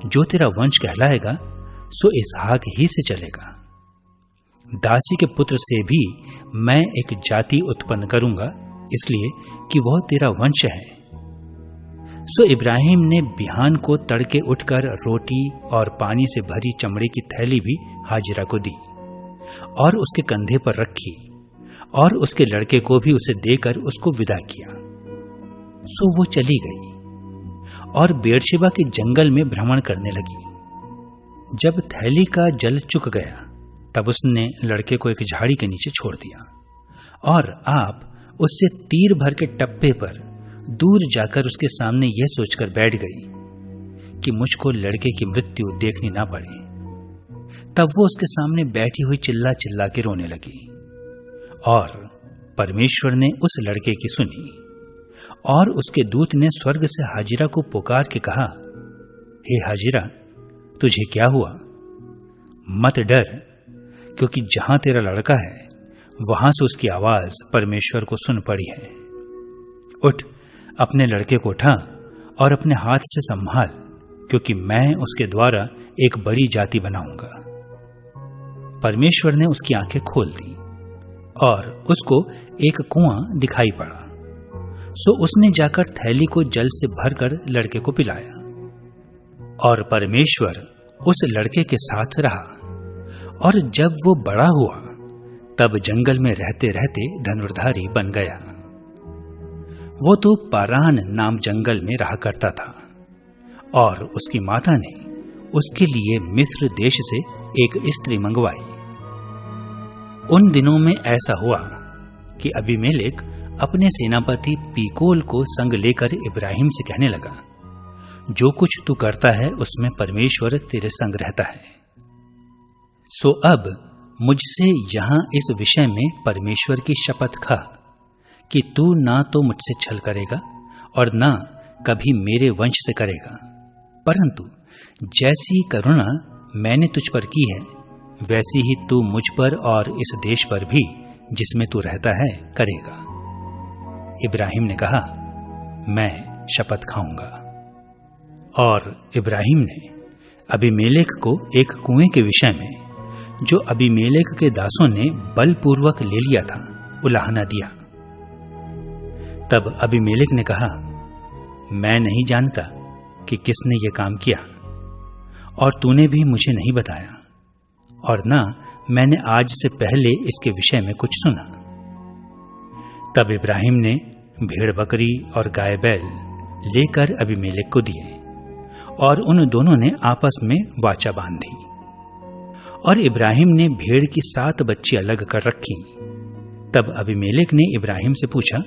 जो तेरा वंश कहलाएगा सो इसहाक ही से चलेगा। दासी के पुत्र से भी मैं एक जाति उत्पन्न करूंगा, इसलिए कि वह तेरा वंश है। सो इब्राहिम ने बिहान को तड़के उठकर रोटी और पानी से भरी चमड़े की थैली भी हाजिरा को दी और उसके कंधे पर रखी और उसके लड़के को भी उसे देकर उसको विदा किया। सो वो चली गई और बेरशेबा के जंगल में भ्रमण करने लगी। जब थैली का जल चुक गया तब उसने लड़के को एक झाड़ी के नीचे छोड़ दिया और आप उससे तीर भर के टप्पे पर दूर जाकर उसके सामने यह सोचकर बैठ गई कि मुझको लड़के की मृत्यु देखनी ना पड़े। तब वो उसके सामने बैठी हुई चिल्ला चिल्ला के रोने लगी और परमेश्वर ने उस लड़के की सुनी। और उसके दूत ने स्वर्ग से हाजिरा को पुकार के कहा, हे हाजिरा, तुझे क्या हुआ? मत डर, क्योंकि जहां तेरा लड़का है वहां से उसकी आवाज परमेश्वर को सुन पड़ी है। उठ, अपने लड़के को उठा और अपने हाथ से संभाल, क्योंकि मैं उसके द्वारा एक बड़ी जाति बनाऊंगा। परमेश्वर ने उसकी आंखें खोल दी और उसको एक कुआं दिखाई पड़ा। सो उसने जाकर थैली को जल से भरकर लड़के को पिलाया और परमेश्वर उस लड़के के साथ रहा। और जब वो बड़ा हुआ तब जंगल में रहते रहते धनुर्धारी बन गया। वो तो पारान नाम जंगल में रहा करता था और उसकी माता ने उसके लिए मिस्र देश से एक स्त्री मंगवाई। उन दिनों में ऐसा हुआ कि अबीमेलेक अपने सेनापति पीकोल को संग लेकर इब्राहिम से कहने लगा, जो कुछ तू करता है उसमें परमेश्वर तेरे संग रहता है। सो अब मुझसे यहां इस विषय में परमेश्वर की शपथ खा कि तू ना तो मुझसे छल करेगा और ना कभी मेरे वंश से करेगा, परंतु जैसी करुणा मैंने तुझ पर की है वैसी ही तू मुझ पर और इस देश पर भी जिसमें तू रहता है करेगा। इब्राहिम ने कहा, मैं शपथ खाऊंगा। और इब्राहिम ने अबीमेलेक को एक कुएं के विषय में, जो अबीमेलेक के दासों ने बलपूर्वक ले लिया था, उलाहना दिया। तब अबीमेलेक ने कहा, मैं नहीं जानता कि किसने ये काम किया, और तूने भी मुझे नहीं बताया, और ना मैंने आज से पहले इसके विषय में कुछ सुना। तब इब्राहिम ने भेड़ बकरी और गाय बैल लेकर अबीमेलेक को दिए, और उन दोनों ने आपस में वाचा बांधी। और इब्राहिम ने भेड़ की 7 बच्ची अलग कर रखी। तब अबीमेलेक ने इब्राहिम से पूछा,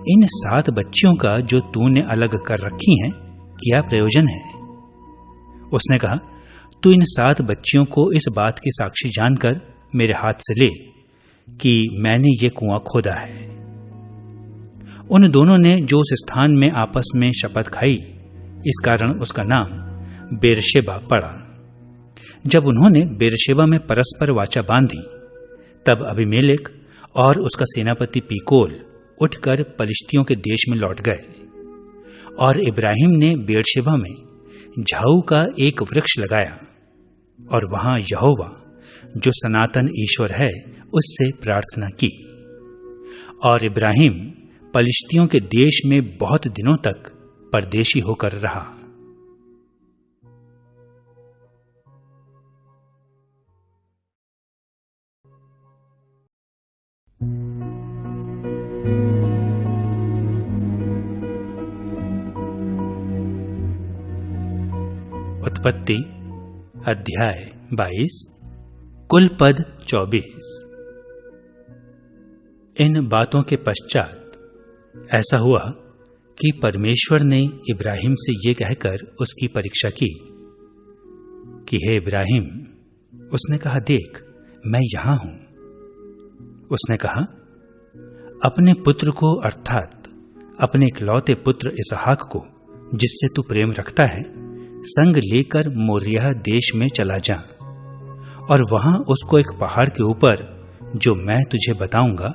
इन 7 बच्चियों का जो तूने अलग कर रखी हैं, क्या प्रयोजन है? उसने कहा, तू इन 7 बच्चियों को इस बात की साक्षी जानकर मेरे हाथ से ले कि मैंने ये कुआं खोदा है। उन दोनों ने जो उस स्थान में आपस में शपथ खाई, इस कारण उसका नाम बेरशेबा पड़ा। जब उन्होंने बेरशेबा में परस्पर वाचा बांधी, तब अबीमेलेक और उसका सेनापति पीकोल उठकर पलिश्तियों के देश में लौट गए। और इब्राहिम ने बेरशेबा में झाऊ का एक वृक्ष लगाया, और वहां यहोवा जो सनातन ईश्वर है उससे प्रार्थना की। और इब्राहिम पलिश्तियों के देश में बहुत दिनों तक परदेशी होकर रहा। उत्पत्ति अध्याय 22 कुल पद 24। इन बातों के पश्चात ऐसा हुआ कि परमेश्वर ने इब्राहिम से ये कहकर उसकी परीक्षा की कि हे इब्राहिम। उसने कहा, देख मैं यहां हूं। उसने कहा, अपने पुत्र को अर्थात अपने इकलौते पुत्र इसहाक को, जिससे तू प्रेम रखता है, संग लेकर मोरिया देश में चला जा, और वहां उसको एक पहाड़ के ऊपर, जो मैं तुझे बताऊंगा,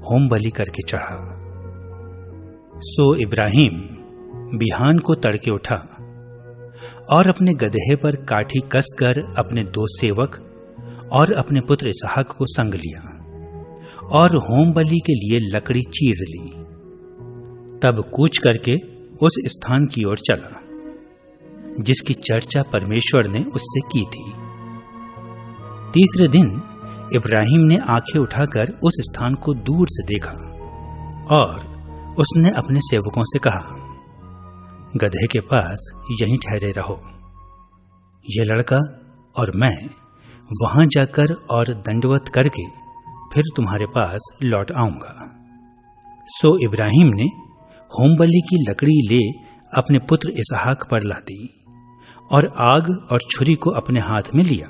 होम बलि करके चढ़ा। सो इब्राहिम बिहान को तड़के उठा और अपने गदहे पर काठी कसकर अपने 2 सेवक और अपने पुत्र इसहाक को संग लिया और होम बलि के लिए लकड़ी चीर ली। तब कूच करके उस स्थान की ओर चला जिसकी चर्चा परमेश्वर ने उससे की थी। तीसरे दिन इब्राहिम ने आंखें उठाकर उस स्थान को दूर से देखा और उसने अपने सेवकों से कहा, गधे के पास यहीं ठहरे रहो। ये लड़का और मैं वहां जाकर और दंडवत करके फिर तुम्हारे पास लौट आऊंगा। सो इब्राहिम ने होमबलि की लकड़ी ले अपने पुत्र इसहाक पर ला दी और आग और छुरी को अपने हाथ में लिया,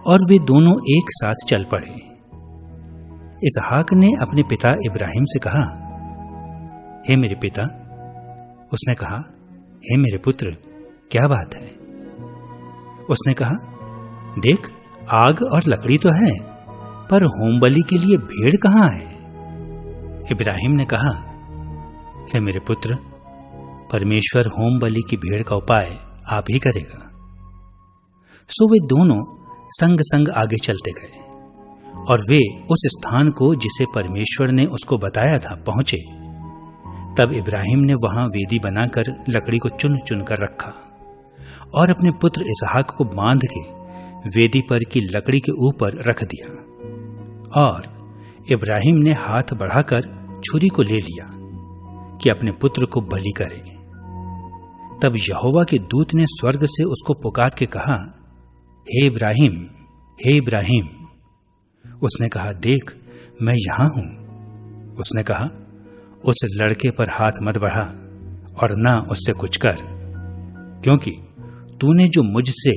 और वे दोनों एक साथ चल पड़े। इसहाक ने अपने पिता इब्राहिम से कहा, हे मेरे पिता। उसने कहा, हे मेरे पुत्र, क्या बात है? उसने कहा, देख आग और लकड़ी तो है, पर होमबलि के लिए भेड़ कहाँ है? इब्राहिम ने कहा, हे मेरे पुत्र, परमेश्वर होमबलि की भेड़ का उपाय आप ही करेगा। सो वे दोनों संग संग आगे चलते गए और वे उस स्थान को जिसे परमेश्वर ने उसको बताया था पहुंचे। तब इब्राहिम ने वहां वेदी बनाकर लकड़ी को चुन चुन कर रखा और अपने पुत्र इसहाक को बांध के वेदी पर की लकड़ी के ऊपर रख दिया, और इब्राहिम ने हाथ बढ़ाकर छुरी को ले लिया कि अपने पुत्र को बलि करे। तब यहोवा के दूत ने स्वर्ग से उसको पुकार के कहा, हे इब्राहिम, हे इब्राहिम। उसने कहा, देख मैं यहां हूं। उसने कहा, उस लड़के पर हाथ मत बढ़ा और ना उससे कुछ कर, क्योंकि तूने जो मुझसे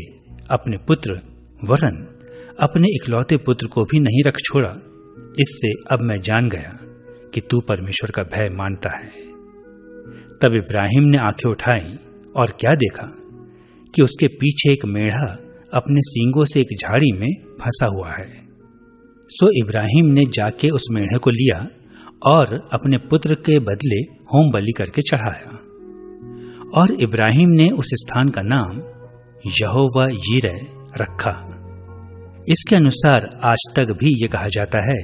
अपने पुत्र वरन अपने इकलौते पुत्र को भी नहीं रख छोड़ा, इससे अब मैं जान गया कि तू परमेश्वर का भय मानता है। तब इब्राहिम ने आंखें उठाई और क्या देखा कि उसके पीछे एक मेढ़ा अपने सींगों से एक झाड़ी में फंसा हुआ है। सो इब्राहिम ने जाके उस मेढ़े को लिया और अपने पुत्र के बदले होम बलि करके चढ़ाया। और इब्राहिम ने उस स्थान का नाम यहोवा यीरे रखा। इसके अनुसार आज तक भी ये कहा जाता है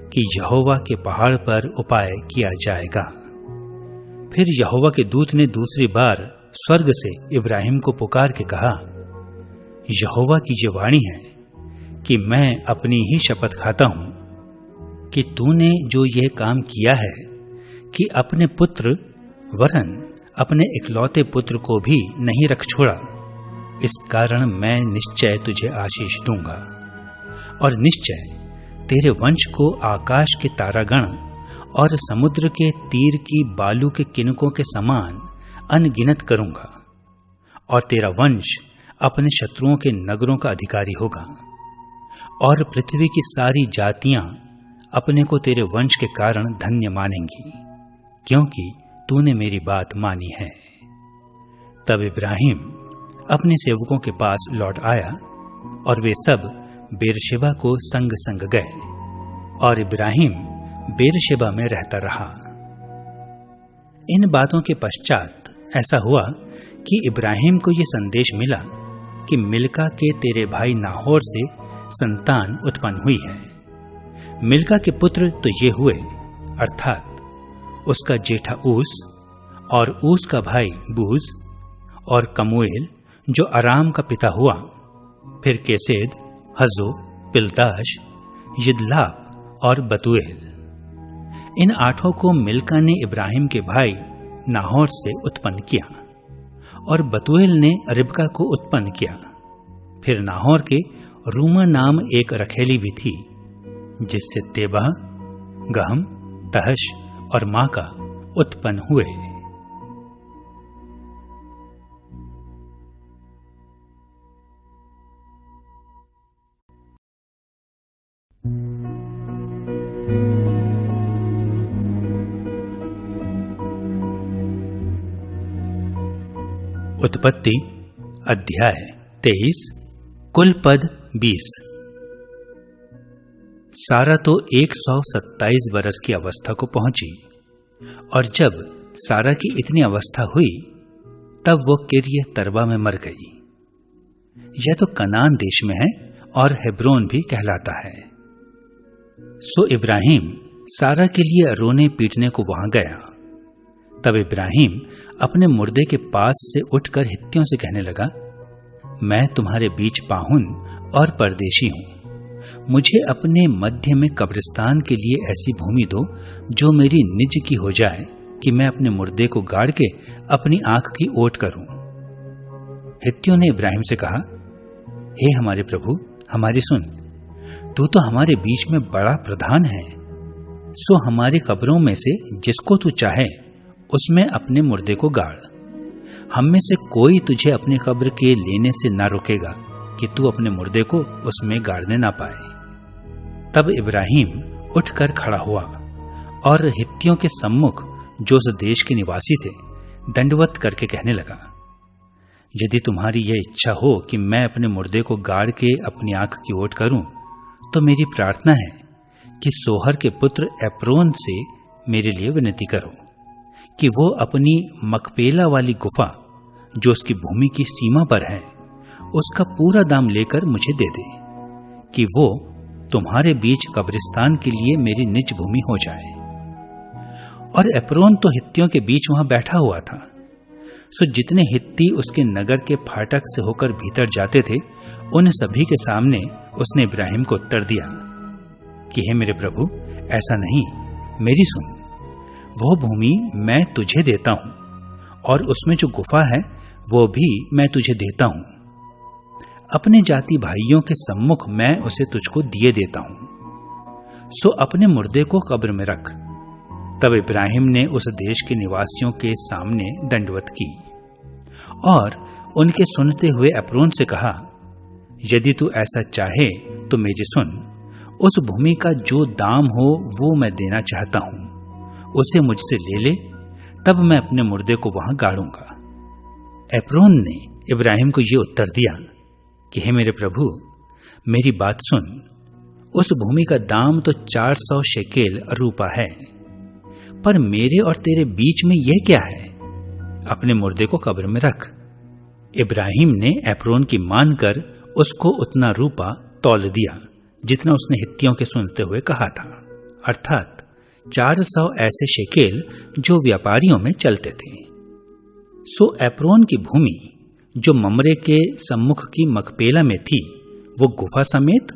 कि यहोवा के पहाड़ पर उपाय किया जाएगा। फिर यहोवा के दूत ने दूसरी बार स्वर्ग से इब्राहिम को पुकार के कहा, यहोवा की ये वाणी है कि मैं अपनी ही शपथ खाता हूं कि तूने जो यह काम किया है कि अपने पुत्र वरन अपने इकलौते पुत्र को भी नहीं रख छोड़ा, इस कारण मैं निश्चय तुझे आशीष दूंगा और निश्चय तेरे वंश को आकाश के तारागण और समुद्र के तीर की बालू के किनकों के समान अनगिनत करूंगा और तेरा वंश अपने शत्रुओं के नगरों का अधिकारी होगा और पृथ्वी की सारी जातियां अपने को तेरे वंश के कारण धन्य मानेंगी, क्योंकि तूने मेरी बात मानी है। तब इब्राहिम अपने सेवकों के पास लौट आया और वे सब बेरशेबा को संग संग गए और इब्राहिम बेरशेबा में रहता रहा। इन बातों के पश्चात ऐसा हुआ कि इब्राहिम को यह संदेश मिला कि मिल्का के तेरे भाई नाहोर से संतान उत्पन्न हुई है। मिल्का के पुत्र तो ये हुए, अर्थात उसका जेठा ऊस और ऊस का भाई बूज और कमुएल जो अराम का पिता हुआ, फिर केसेद, हजो, पिल्दाश, यिदलाप और बतूएल। इन 8 को मिल्का ने इब्राहिम के भाई नाहोर से उत्पन्न किया और बतूएल ने रिबका को उत्पन्न किया। फिर नाहोर के रूमा नाम एक रखेली भी थी, जिससे तेबह, गहम, तहश और माका उत्पन्न हुए। उत्पत्ति अध्याय 23 कुल पद 20। सारा तो 127 बरस की अवस्था को पहुंची और जब सारा की इतनी अवस्था हुई तब वो किर्य तरबा में मर गई। यह तो कनान देश में है और हेब्रोन भी कहलाता है। सो इब्राहिम सारा के लिए रोने पीटने को वहां गया। तब इब्राहिम अपने मुर्दे के पास से उठकर हित्तियों से कहने लगा, मैं तुम्हारे बीच पाहुन और परदेशी हूं। मुझे अपने मध्य में कब्रिस्तान के लिए ऐसी भूमि दो जो मेरी निज की हो जाए कि मैं अपने मुर्दे को गाड़ के अपनी आंख की ओट करूं। हित्तियों ने इब्राहिम से कहा, हे हमारे प्रभु, हमारी सुन, तू तो हमारे बीच में बड़ा प्रधान है। सो हमारी कब्रों में से जिसको तू चाहे उसमें अपने मुर्दे को गाड़। हम में से कोई तुझे अपनी कब्र के लेने से ना रोकेगा कि तू अपने मुर्दे को उसमें गाड़ने ना पाए। तब इब्राहिम उठकर खड़ा हुआ और हित्तियों के सम्मुख जो उस देश के निवासी थे दंडवत करके कहने लगा, यदि तुम्हारी यह इच्छा हो कि मैं अपने मुर्दे को गाड़ के अपनी आंख की ओट करूं, तो मेरी प्रार्थना है कि सोहर के पुत्र एप्रोन से मेरे लिए विनती करो कि वो अपनी मकपेला वाली गुफा जो उसकी भूमि की सीमा पर है उसका पूरा दाम लेकर मुझे दे दे, कि वो तुम्हारे बीच कब्रिस्तान के लिए मेरी निज भूमि हो जाए। और एप्रोन तो हित्तियों के बीच वहां बैठा हुआ था। सो जितने हित्ती उसके नगर के फाटक से होकर भीतर जाते थे, उन सभी के सामने उसने इब्राहिम को उत्तर दिया कि हे मेरे प्रभु, ऐसा नहीं, मेरी सुन, वो भूमि मैं तुझे देता हूं और उसमें जो गुफा है वो भी मैं तुझे देता हूं। अपने जाति भाइयों के सम्मुख मैं उसे तुझको दिए देता हूं। सो अपने मुर्दे को कब्र में रख। तब इब्राहिम ने उस देश के निवासियों के सामने दंडवत की और उनके सुनते हुए एप्रोन से कहा, यदि तू ऐसा चाहे तो मेरी सुन, उस भूमि का जो दाम हो वो मैं देना चाहता हूं। उसे मुझसे ले ले, तब मैं अपने मुर्दे को वहां गाड़ूंगा। एप्रोन ने इब्राहिम को यह उत्तर दिया कि हे मेरे प्रभु, मेरी बात सुन, उस भूमि का दाम तो 400 शेकेल रूपा है, पर मेरे और तेरे बीच में यह क्या है? अपने मुर्दे को कब्र में रख। इब्राहिम ने एप्रोन की मानकर उसको उतना रूपा तौल दिया जितना उसने हित्तियों के सुनते हुए कहा था, अर्थात 400 ऐसे शेकेल जो व्यापारियों में चलते थे। सो एप्रोन की भूमि जो ममरे के सम्मुख की मकपेला में थी, वो गुफा समेत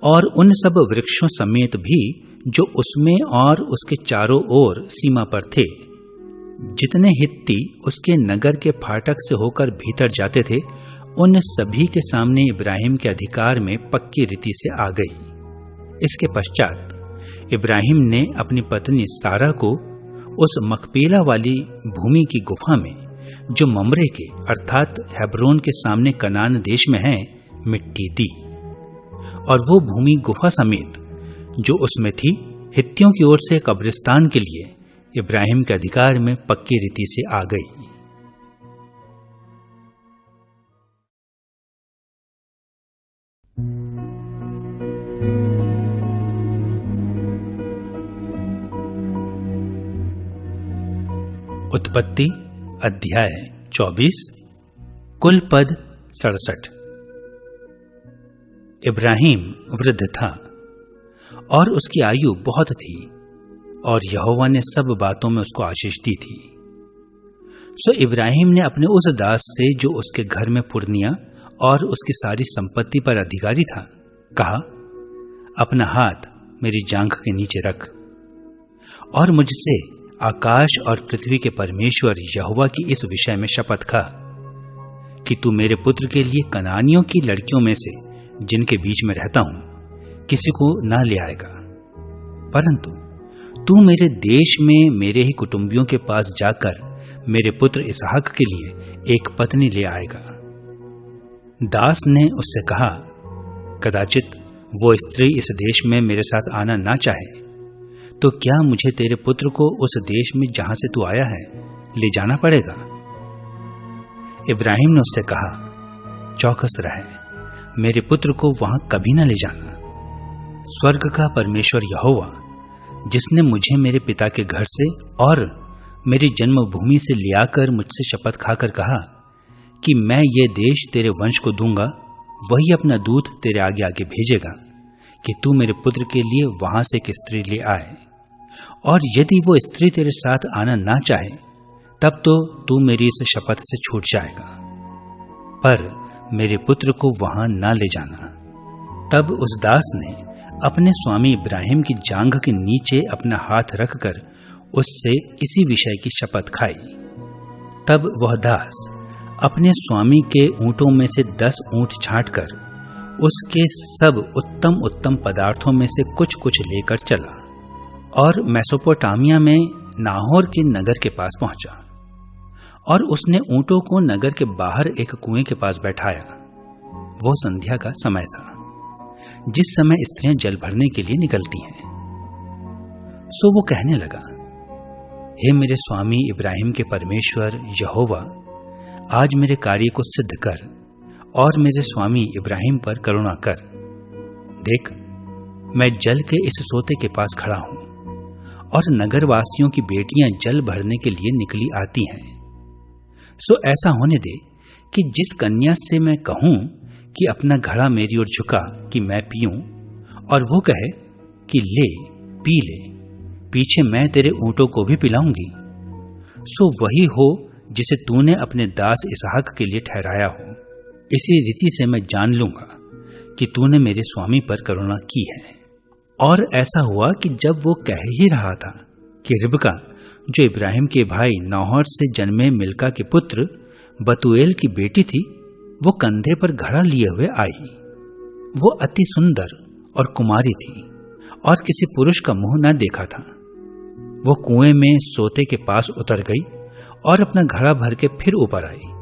और उन सब वृक्षों समेत भी जो उसमें और उसके चारों ओर सीमा पर थे, जितने हित्ती उसके नगर के फाटक से होकर भीतर जाते थे, उन सभी के सामने इब्राहिम के अधिकार में पक्की रीति से आ गई। इसके पश्चात इब्राहिम ने अपनी पत्नी सारा को उस मकपेला वाली भूमि की गुफा में जो ममरे के अर्थात हेब्रोन के सामने कनान देश में है, मिट्टी दी, और वो भूमि गुफा समेत जो उसमें थी हित्तियों की ओर से कब्रिस्तान के लिए इब्राहिम के अधिकार में पक्की रीति से आ गई। उत्पत्ति अध्याय 24 कुल पद 67। इब्राहिम वृद्ध था और उसकी आयु बहुत थी, और यहोवा ने सब बातों में उसको आशीष दी थी। सो इब्राहिम ने अपने उस दास से जो उसके घर में पुरनिया और उसकी सारी संपत्ति पर अधिकारी था, कहा, अपना हाथ मेरी जांघ के नीचे रख और मुझसे आकाश और पृथ्वी के परमेश्वर यहोवा की इस विषय में शपथ खा कि तू मेरे पुत्र के लिए कनानियों की लड़कियों में से जिनके बीच में रहता हूं किसी को ना ले आएगा, परंतु तू मेरे देश में मेरे ही कुटुंबियों के पास जाकर मेरे पुत्र इसहाक के लिए एक पत्नी ले आएगा। दास ने उससे कहा, कदाचित वो स्त्री इस देश में मेरे साथ आना ना चाहे, तो क्या मुझे तेरे पुत्र को उस देश में जहां से तू आया है ले जाना पड़ेगा? इब्राहिम ने उससे कहा, चौकस रहे, मेरे पुत्र को वहां कभी ना ले जाना। स्वर्ग का परमेश्वर यहोवा, जिसने मुझे मेरे पिता के घर से और मेरी जन्मभूमि से ले आकर मुझसे शपथ खाकर कहा कि मैं ये देश तेरे वंश को दूंगा, वही अपना दूत तेरे आगे आगे भेजेगा कि तू मेरे पुत्र के लिए वहां से एक स्त्री ले आए, और यदि वो स्त्री तेरे साथ आना ना चाहे तब तो तू मेरी इस शपथ से छूट जाएगा, पर मेरे पुत्र को वहां ना ले जाना। तब उस दास ने अपने स्वामी इब्राहिम की जांघ के नीचे अपना हाथ रखकर उससे इसी विषय की शपथ खाई। तब वह दास अपने स्वामी के ऊंटों में से 10 ऊंट छांटकर उसके सब उत्तम उत्तम पदार्थों में से कुछ कुछ लेकर चला और मेसोपोटामिया में नाहोर के नगर के पास पहुंचा, और उसने ऊंटों को नगर के बाहर एक कुएं के पास बैठाया। वो संध्या का समय था, जिस समय स्त्रियां जल भरने के लिए निकलती हैं। सो वो कहने लगा, हे मेरे स्वामी इब्राहिम के परमेश्वर यहोवा, आज मेरे कार्य को सिद्ध कर और मेरे स्वामी इब्राहिम पर करुणा कर। देख, मैं जल के इस सोते के पास खड़ा हूं और नगरवासियों की बेटियां जल भरने के लिए निकली आती हैं। सो ऐसा होने दे कि जिस कन्या से मैं कहूं कि अपना घड़ा मेरी ओर झुका कि मैं पीऊं, और वो कहे कि ले पी ले, पीछे मैं तेरे ऊंटों को भी पिलाऊंगी, सो वही हो जिसे तूने अपने दास इसहाक के लिए ठहराया हो। इसी रीति से मैं जान लूंगा कि तूने मेरे स्वामी पर करुणा की है। और ऐसा हुआ कि जब वो कह ही रहा था कि रिबका, जो इब्राहिम के भाई नाहोर से जन्मे मिल्का के पुत्र बतूएल की बेटी थी, वो कंधे पर घड़ा लिए हुए आई। वो अति सुंदर और कुमारी थी और किसी पुरुष का मुंह न देखा था। वो कुएं में सोते के पास उतर गई और अपना घड़ा भर के फिर ऊपर आई।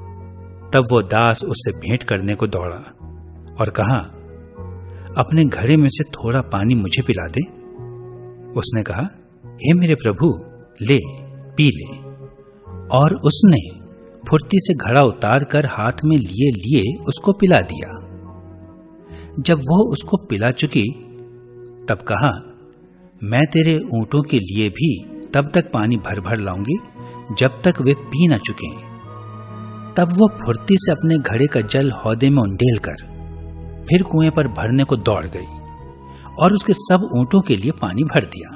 तब वो दास उससे भेंट करने को दौड़ा और कहा, अपने घड़े में से थोड़ा पानी मुझे पिला दे। उसने कहा, हे मेरे प्रभु, ले पी ले। और उसने फुर्ती से घड़ा उतार कर हाथ में लिए लिए उसको पिला दिया। जब वो उसको पिला चुकी तब कहा, मैं तेरे ऊंटों के लिए भी तब तक पानी भर भर लाऊंगी जब तक वे पी न चुके। तब वो फुर्ती से अपने घड़े का जल हौदे में उंडेल कर फिर कुएं पर भरने को दौड़ गई और उसके सब ऊंटों के लिए पानी भर दिया।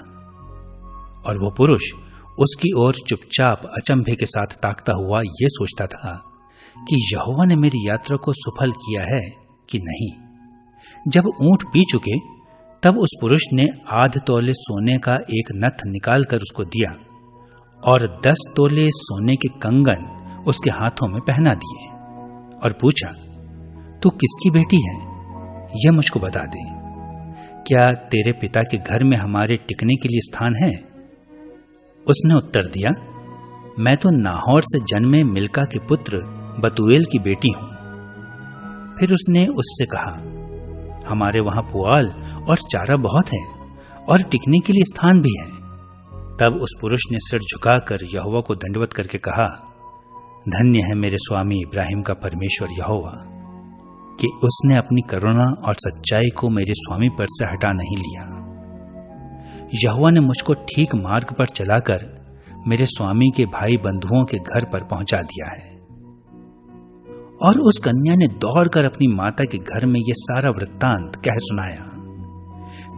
और वो पुरुष उसकी ओर चुपचाप अचंभे के साथ ताकता हुआ ये सोचता था कि यहोवा ने मेरी यात्रा को सफल किया है कि नहीं। जब ऊंट पी चुके तब उस पुरुष ने 8 तोले सोने का एक नथ निकालकर उसको दिया और 10 तोले सोने के कंगन उसके हाथों में पहना दिए और पूछा, तू किसकी बेटी है? यह मुझको बता दे। क्या तेरे पिता के घर में हमारे टिकने के लिए स्थान है? उसने उत्तर दिया, मैं तो नाहोर से जन्मे मिल्का के पुत्र बतूएल की बेटी हूं। फिर उसने उससे कहा, हमारे वहां पुआल और चारा बहुत है और टिकने के लिए स्थान भी है। तब उस पुरुष ने सिर झुकाकर यहोवा को दंडवत करके कहा, धन्य है मेरे स्वामी इब्राहिम का परमेश्वर यहोवा कि उसने अपनी करुणा और सच्चाई को मेरे स्वामी पर से हटा नहीं लिया। यहोवा ने मुझको ठीक मार्ग पर चलाकर मेरे स्वामी के भाई बंधुओं के घर पर पहुंचा दिया है। और उस कन्या ने दौड़कर अपनी माता के घर में यह सारा वृत्तांत कह सुनाया।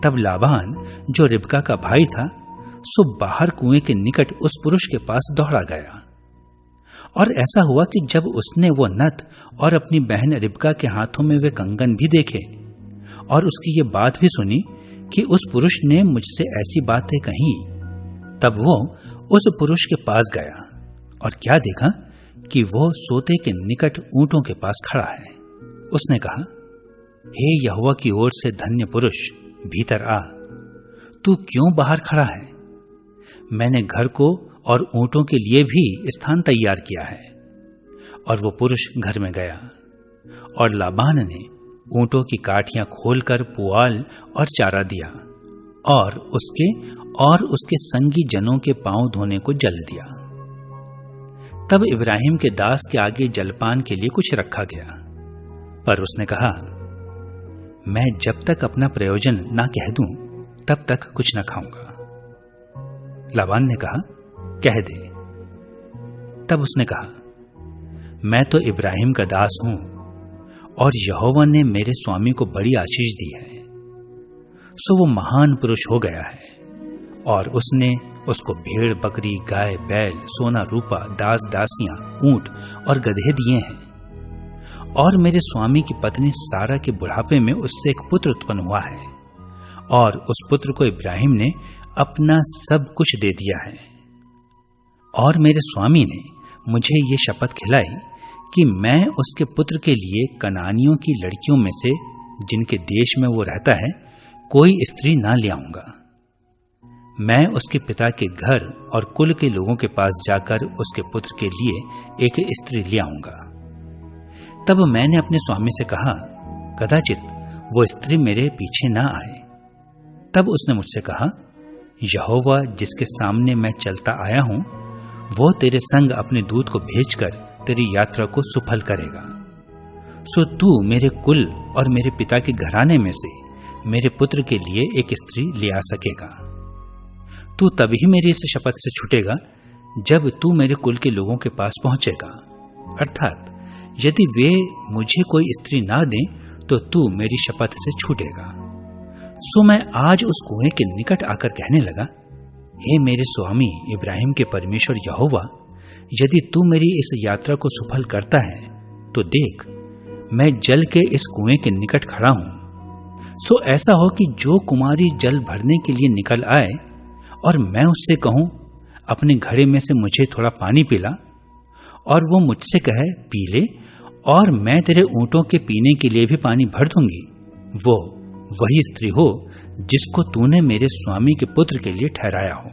तब लाबान जो रिबका का भाई था सो बाहर कुएं के निकट उस पुरुष के पास दौड़ा गया। और ऐसा हुआ कि जब उसने वो नथ और अपनी बहन रिबका के हाथों में वे कंगन भी देखे और उसकी ये बात भी सुनी कि उस पुरुष ने मुझसे ऐसी बातें कही, तब वो उस पुरुष के पास गया और क्या देखा कि वो सोते के निकट ऊंटों के पास खड़ा है। उसने कहा, हे यहोवा की ओर से धन्य पुरुष, भीतर आ। तू क्यों बाहर खड़ा है? मैंने घर को और ऊंटों के लिए भी स्थान तैयार किया है। और वो पुरुष घर में गया और लाबान ने ऊंटों की काठियां खोलकर पुआल और चारा दिया और उसके संगी जनों के पांव धोने को जल दिया। तब इब्राहिम के दास के आगे जलपान के लिए कुछ रखा गया, पर उसने कहा, मैं जब तक अपना प्रयोजन ना कह दूं तब तक कुछ न खाऊंगा। लाबान ने कहा, कह दे। तब उसने कहा, मैं तो इब्राहिम का दास हूं और यहोवा ने मेरे स्वामी को बड़ी आशीष दी है। सो वो महान पुरुष हो गया है और उसने उसको भेड़ बकरी गाय बैल सोना रूपा दास दासियां ऊंट और गधे दिए हैं। और मेरे स्वामी की पत्नी सारा के बुढ़ापे में उससे एक पुत्र उत्पन्न हुआ है और उस पुत्र को इब्राहिम ने अपना सब कुछ दे दिया है। और मेरे स्वामी ने मुझे ये शपथ खिलाई कि मैं उसके पुत्र के लिए कनानियों की लड़कियों में से जिनके देश में वो रहता है कोई स्त्री ना ले आऊंगा। मैं उसके पिता के घर और कुल के लोगों के पास जाकर उसके पुत्र के लिए एक स्त्री ले आऊंगा। तब मैंने अपने स्वामी से कहा, कदाचित वो स्त्री मेरे पीछे ना आए। तब उसने मुझसे कहा, यहोवा जिसके सामने मैं चलता आया हूं वो तेरे संग अपने दूत को भेजकर तेरी यात्रा को सफल करेगा। सो तू मेरे कुल और मेरे पिता के घराने में से मेरे पुत्र के लिए एक स्त्री ले आ सकेगा। तू तभी मेरी इस शपथ से छूटेगा जब तू मेरे कुल के लोगों के पास पहुंचेगा, अर्थात यदि वे मुझे कोई स्त्री ना दें तो तू मेरी शपथ से छूटेगा। सो मैं आज उस कुएं के निकट आकर कहने लगा, हे मेरे स्वामी इब्राहिम के परमेश्वर यहोवा, यदि तू मेरी इस यात्रा को सफल करता है तो देख, मैं जल के इस कुएं के निकट खड़ा हूं। सो ऐसा हो कि जो कुमारी जल भरने के लिए निकल आए और मैं उससे कहूं, अपने घड़े में से मुझे थोड़ा पानी पिला, और वो मुझसे कहे पी ले, और मैं तेरे ऊंटों के पीने के लिए भी पानी भर दूंगी, वो वही स्त्री हो जिसको तूने मेरे स्वामी के पुत्र के लिए ठहराया हो।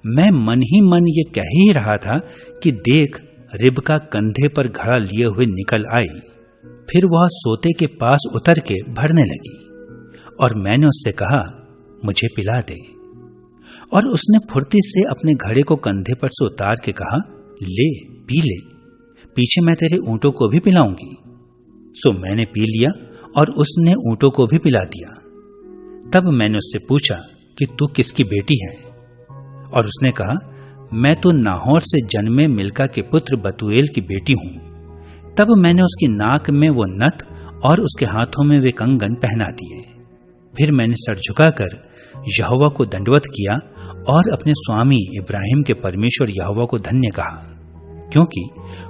मैं मन ही मन ये कह ही रहा था कि देख, रिबका कंधे पर घड़ा लिए हुए निकल आई। फिर वह सोते के पास उतर के भरने लगी और मैंने उससे कहा, मुझे पिला दे। और उसने फुर्ती से अपने घड़े को कंधे पर से उतार के कहा, ले पी ले, पीछे मैं तेरे ऊंटों को भी पिलाऊंगी। सो मैंने पी लिया और उसने ऊंटों को भी पिला दिया। तब मैंने उससे पूछा कि तू किसकी बेटी है? और उसने कहा, मैं तो नाहोर से जन्मे मिल्का के पुत्र बतूएल की बेटी हूं। तब मैंने उसकी नाक में वो नथ और उसके हाथों में वे कंगन पहना दिए। फिर मैंने सर झुकाकर यहोवा को दंडवत किया और अपने स्वामी इब्राहिम के परमेश्वर यहोवा को धन्य कहा, क्योंकि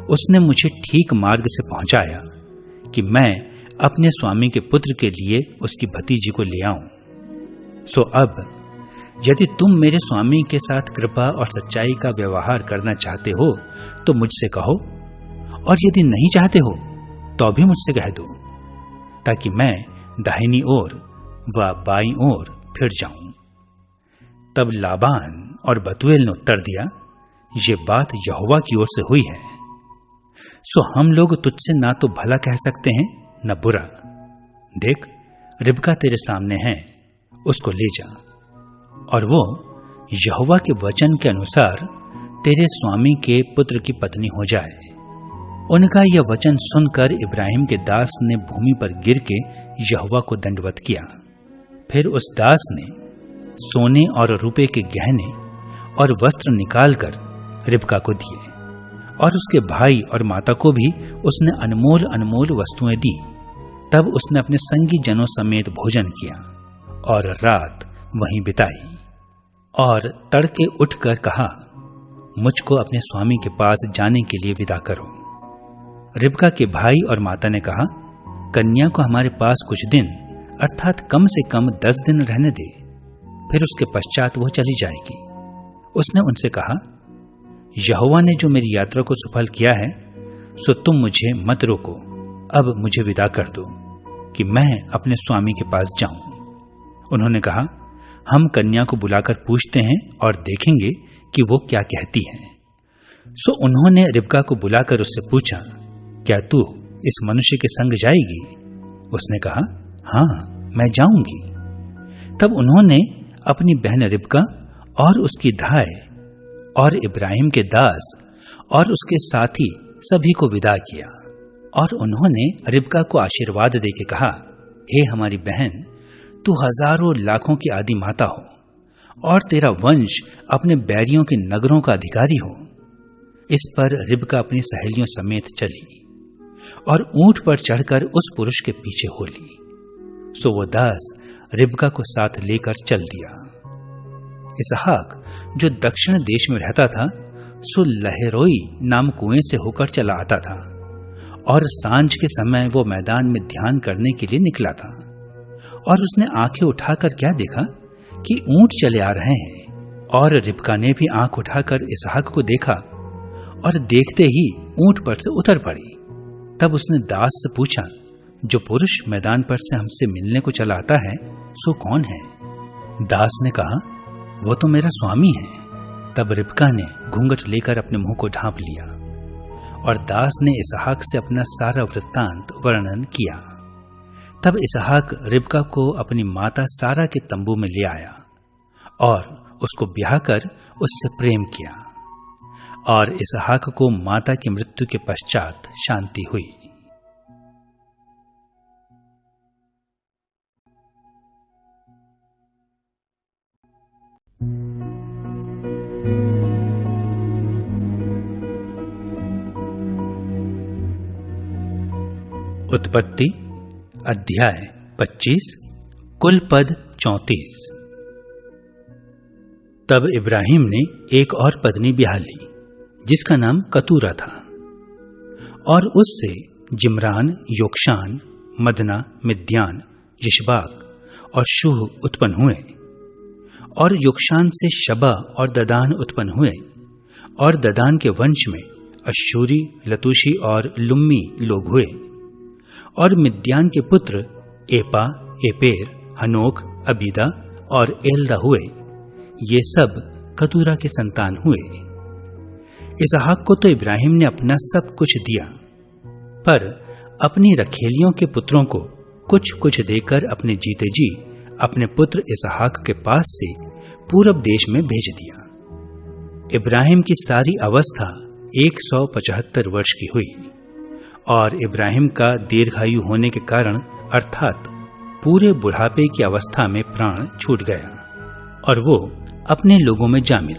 उसने मुझे ठीक मार्ग से पहुंचाया कि मैं अपने स्वामी के पुत्र के लिए उसकी भतीजी को ले आऊं। सो अब यदि तुम मेरे स्वामी के साथ कृपा और सच्चाई का व्यवहार करना चाहते हो तो मुझसे कहो, और यदि नहीं चाहते हो तो भी मुझसे कह दो, ताकि मैं दाहिनी ओर व बाईं ओर फिर जाऊं। तब लाबान और बतूएल ने उत्तर दिया, ये बात यहोवा की ओर से हुई है, सो हम लोग तुझसे ना तो भला कह सकते हैं न बुरा। देख, रिबका तेरे सामने है, उसको ले जा, और वो यहोवा के वचन के अनुसार तेरे स्वामी के पुत्र की पत्नी हो जाए। उनका यह वचन सुनकर इब्राहिम के दास ने भूमि पर गिर के यहोवा को दंडवत किया। फिर उस दास ने सोने और रुपए के गहने और वस्त्र निकालकर रिबका को दिए, और उसके भाई और माता को भी उसने अनमोल अनमोल वस्तुएं दी। तब उसने अपने संगी जनों समेत भोजन किया और रात वहीं बिताई, और तड़के उठकर कहा, मुझको अपने स्वामी के पास जाने के लिए विदा करो। रिबका के भाई और माता ने कहा, कन्या को हमारे पास कुछ दिन अर्थात कम से कम 10 दिन रहने दे, फिर उसके पश्चात वो चली जाएगी। उसने उनसे कहा, यहोवा ने जो मेरी यात्रा को सफल किया है, सो तुम मुझे मत रोको, अब मुझे विदा कर दो कि मैं अपने स्वामी के पास जाऊं। उन्होंने कहा, हम कन्या को बुलाकर पूछते हैं और देखेंगे कि वो क्या कहती है। सो उन्होंने रिबका को बुलाकर उससे पूछा, क्या तू इस मनुष्य के संग जाएगी? उसने कहा, हाँ, मैं जाऊंगी। तब उन्होंने अपनी बहन रिबका और उसकी धाय और इब्राहिम के दास और उसके साथी सभी को विदा किया, और उन्होंने रिबका को आशीर्वाद देके कहा, हे हमारी बहन, तू हजारों लाखों की आदि माता हो, और तेरा वंश अपने बैरियों के नगरों का अधिकारी हो। इस पर रिबका अपनी सहेलियों समेत चली और ऊंट पर चढ़कर उस पुरुष के पीछे हो ली। सो वो दास रिबका को साथ लेकर चल दिया। इसहाक जो दक्षिण देश में रहता था, सो लहरोई नाम कुएं से होकर चला आता था, और सांझ के समय वो मैदान में ध्यान करने के लिए निकला था। और उसने आंखें उठाकर क्या देखा कि ऊंट चले आ रहे हैं, और रिबका ने भी आंख उठाकर इसहाक को देखा, और देखते ही ऊंट पर से उतर पड़ी। तब उसने दास से पूछा, जो पुरुष मैदान पर से हमसे मिलने को चला आता है, सो कौन है? दास ने कहा, वो तो मेरा स्वामी है। तब रिबका ने घूंघट लेकर अपने मुंह को ढांप लिया, और दास ने इसहाक से अपना सारा वृत्तांत वर्णन किया। तब इसहाक रिबका को अपनी माता सारा के तंबू में ले आया और उसको ब्याह कर उससे प्रेम किया, और इसहाक को माता की मृत्यु के पश्चात शांति हुई। उत्पत्ति अध्याय 25 कुल पद 34। तब इब्राहिम ने एक और पत्नी ब्याह ली जिसका नाम कतूरा था, और उससे जिमरान, योक्षान, मदना, मिद्यान, यशबाक और शूह उत्पन्न हुए, और योक्षान से शबा और ददान उत्पन्न हुए, और ददान के वंश में अश्शूरी, लतूशी और लुम्मी लोग हुए, और मिद्यान के पुत्र एपा, एपेर, हनोक, अबीदा और एल्दा हुए। ये सब कतूरा के संतान हुए। इसहाक को तो इब्राहिम ने अपना सब कुछ दिया, पर अपनी रखेलियों के पुत्रों को कुछ कुछ देकर अपने जीते जी अपने पुत्र इसहाक के पास से पूरब देश में भेज दिया। इब्राहिम की सारी अवस्था 175 वर्ष की हुई और इब्राहिम का दीर्घायु होने के कारण अर्थात पूरे बुढ़ापे की अवस्था में प्राण छूट गया और वो अपने लोगों में जा मिला।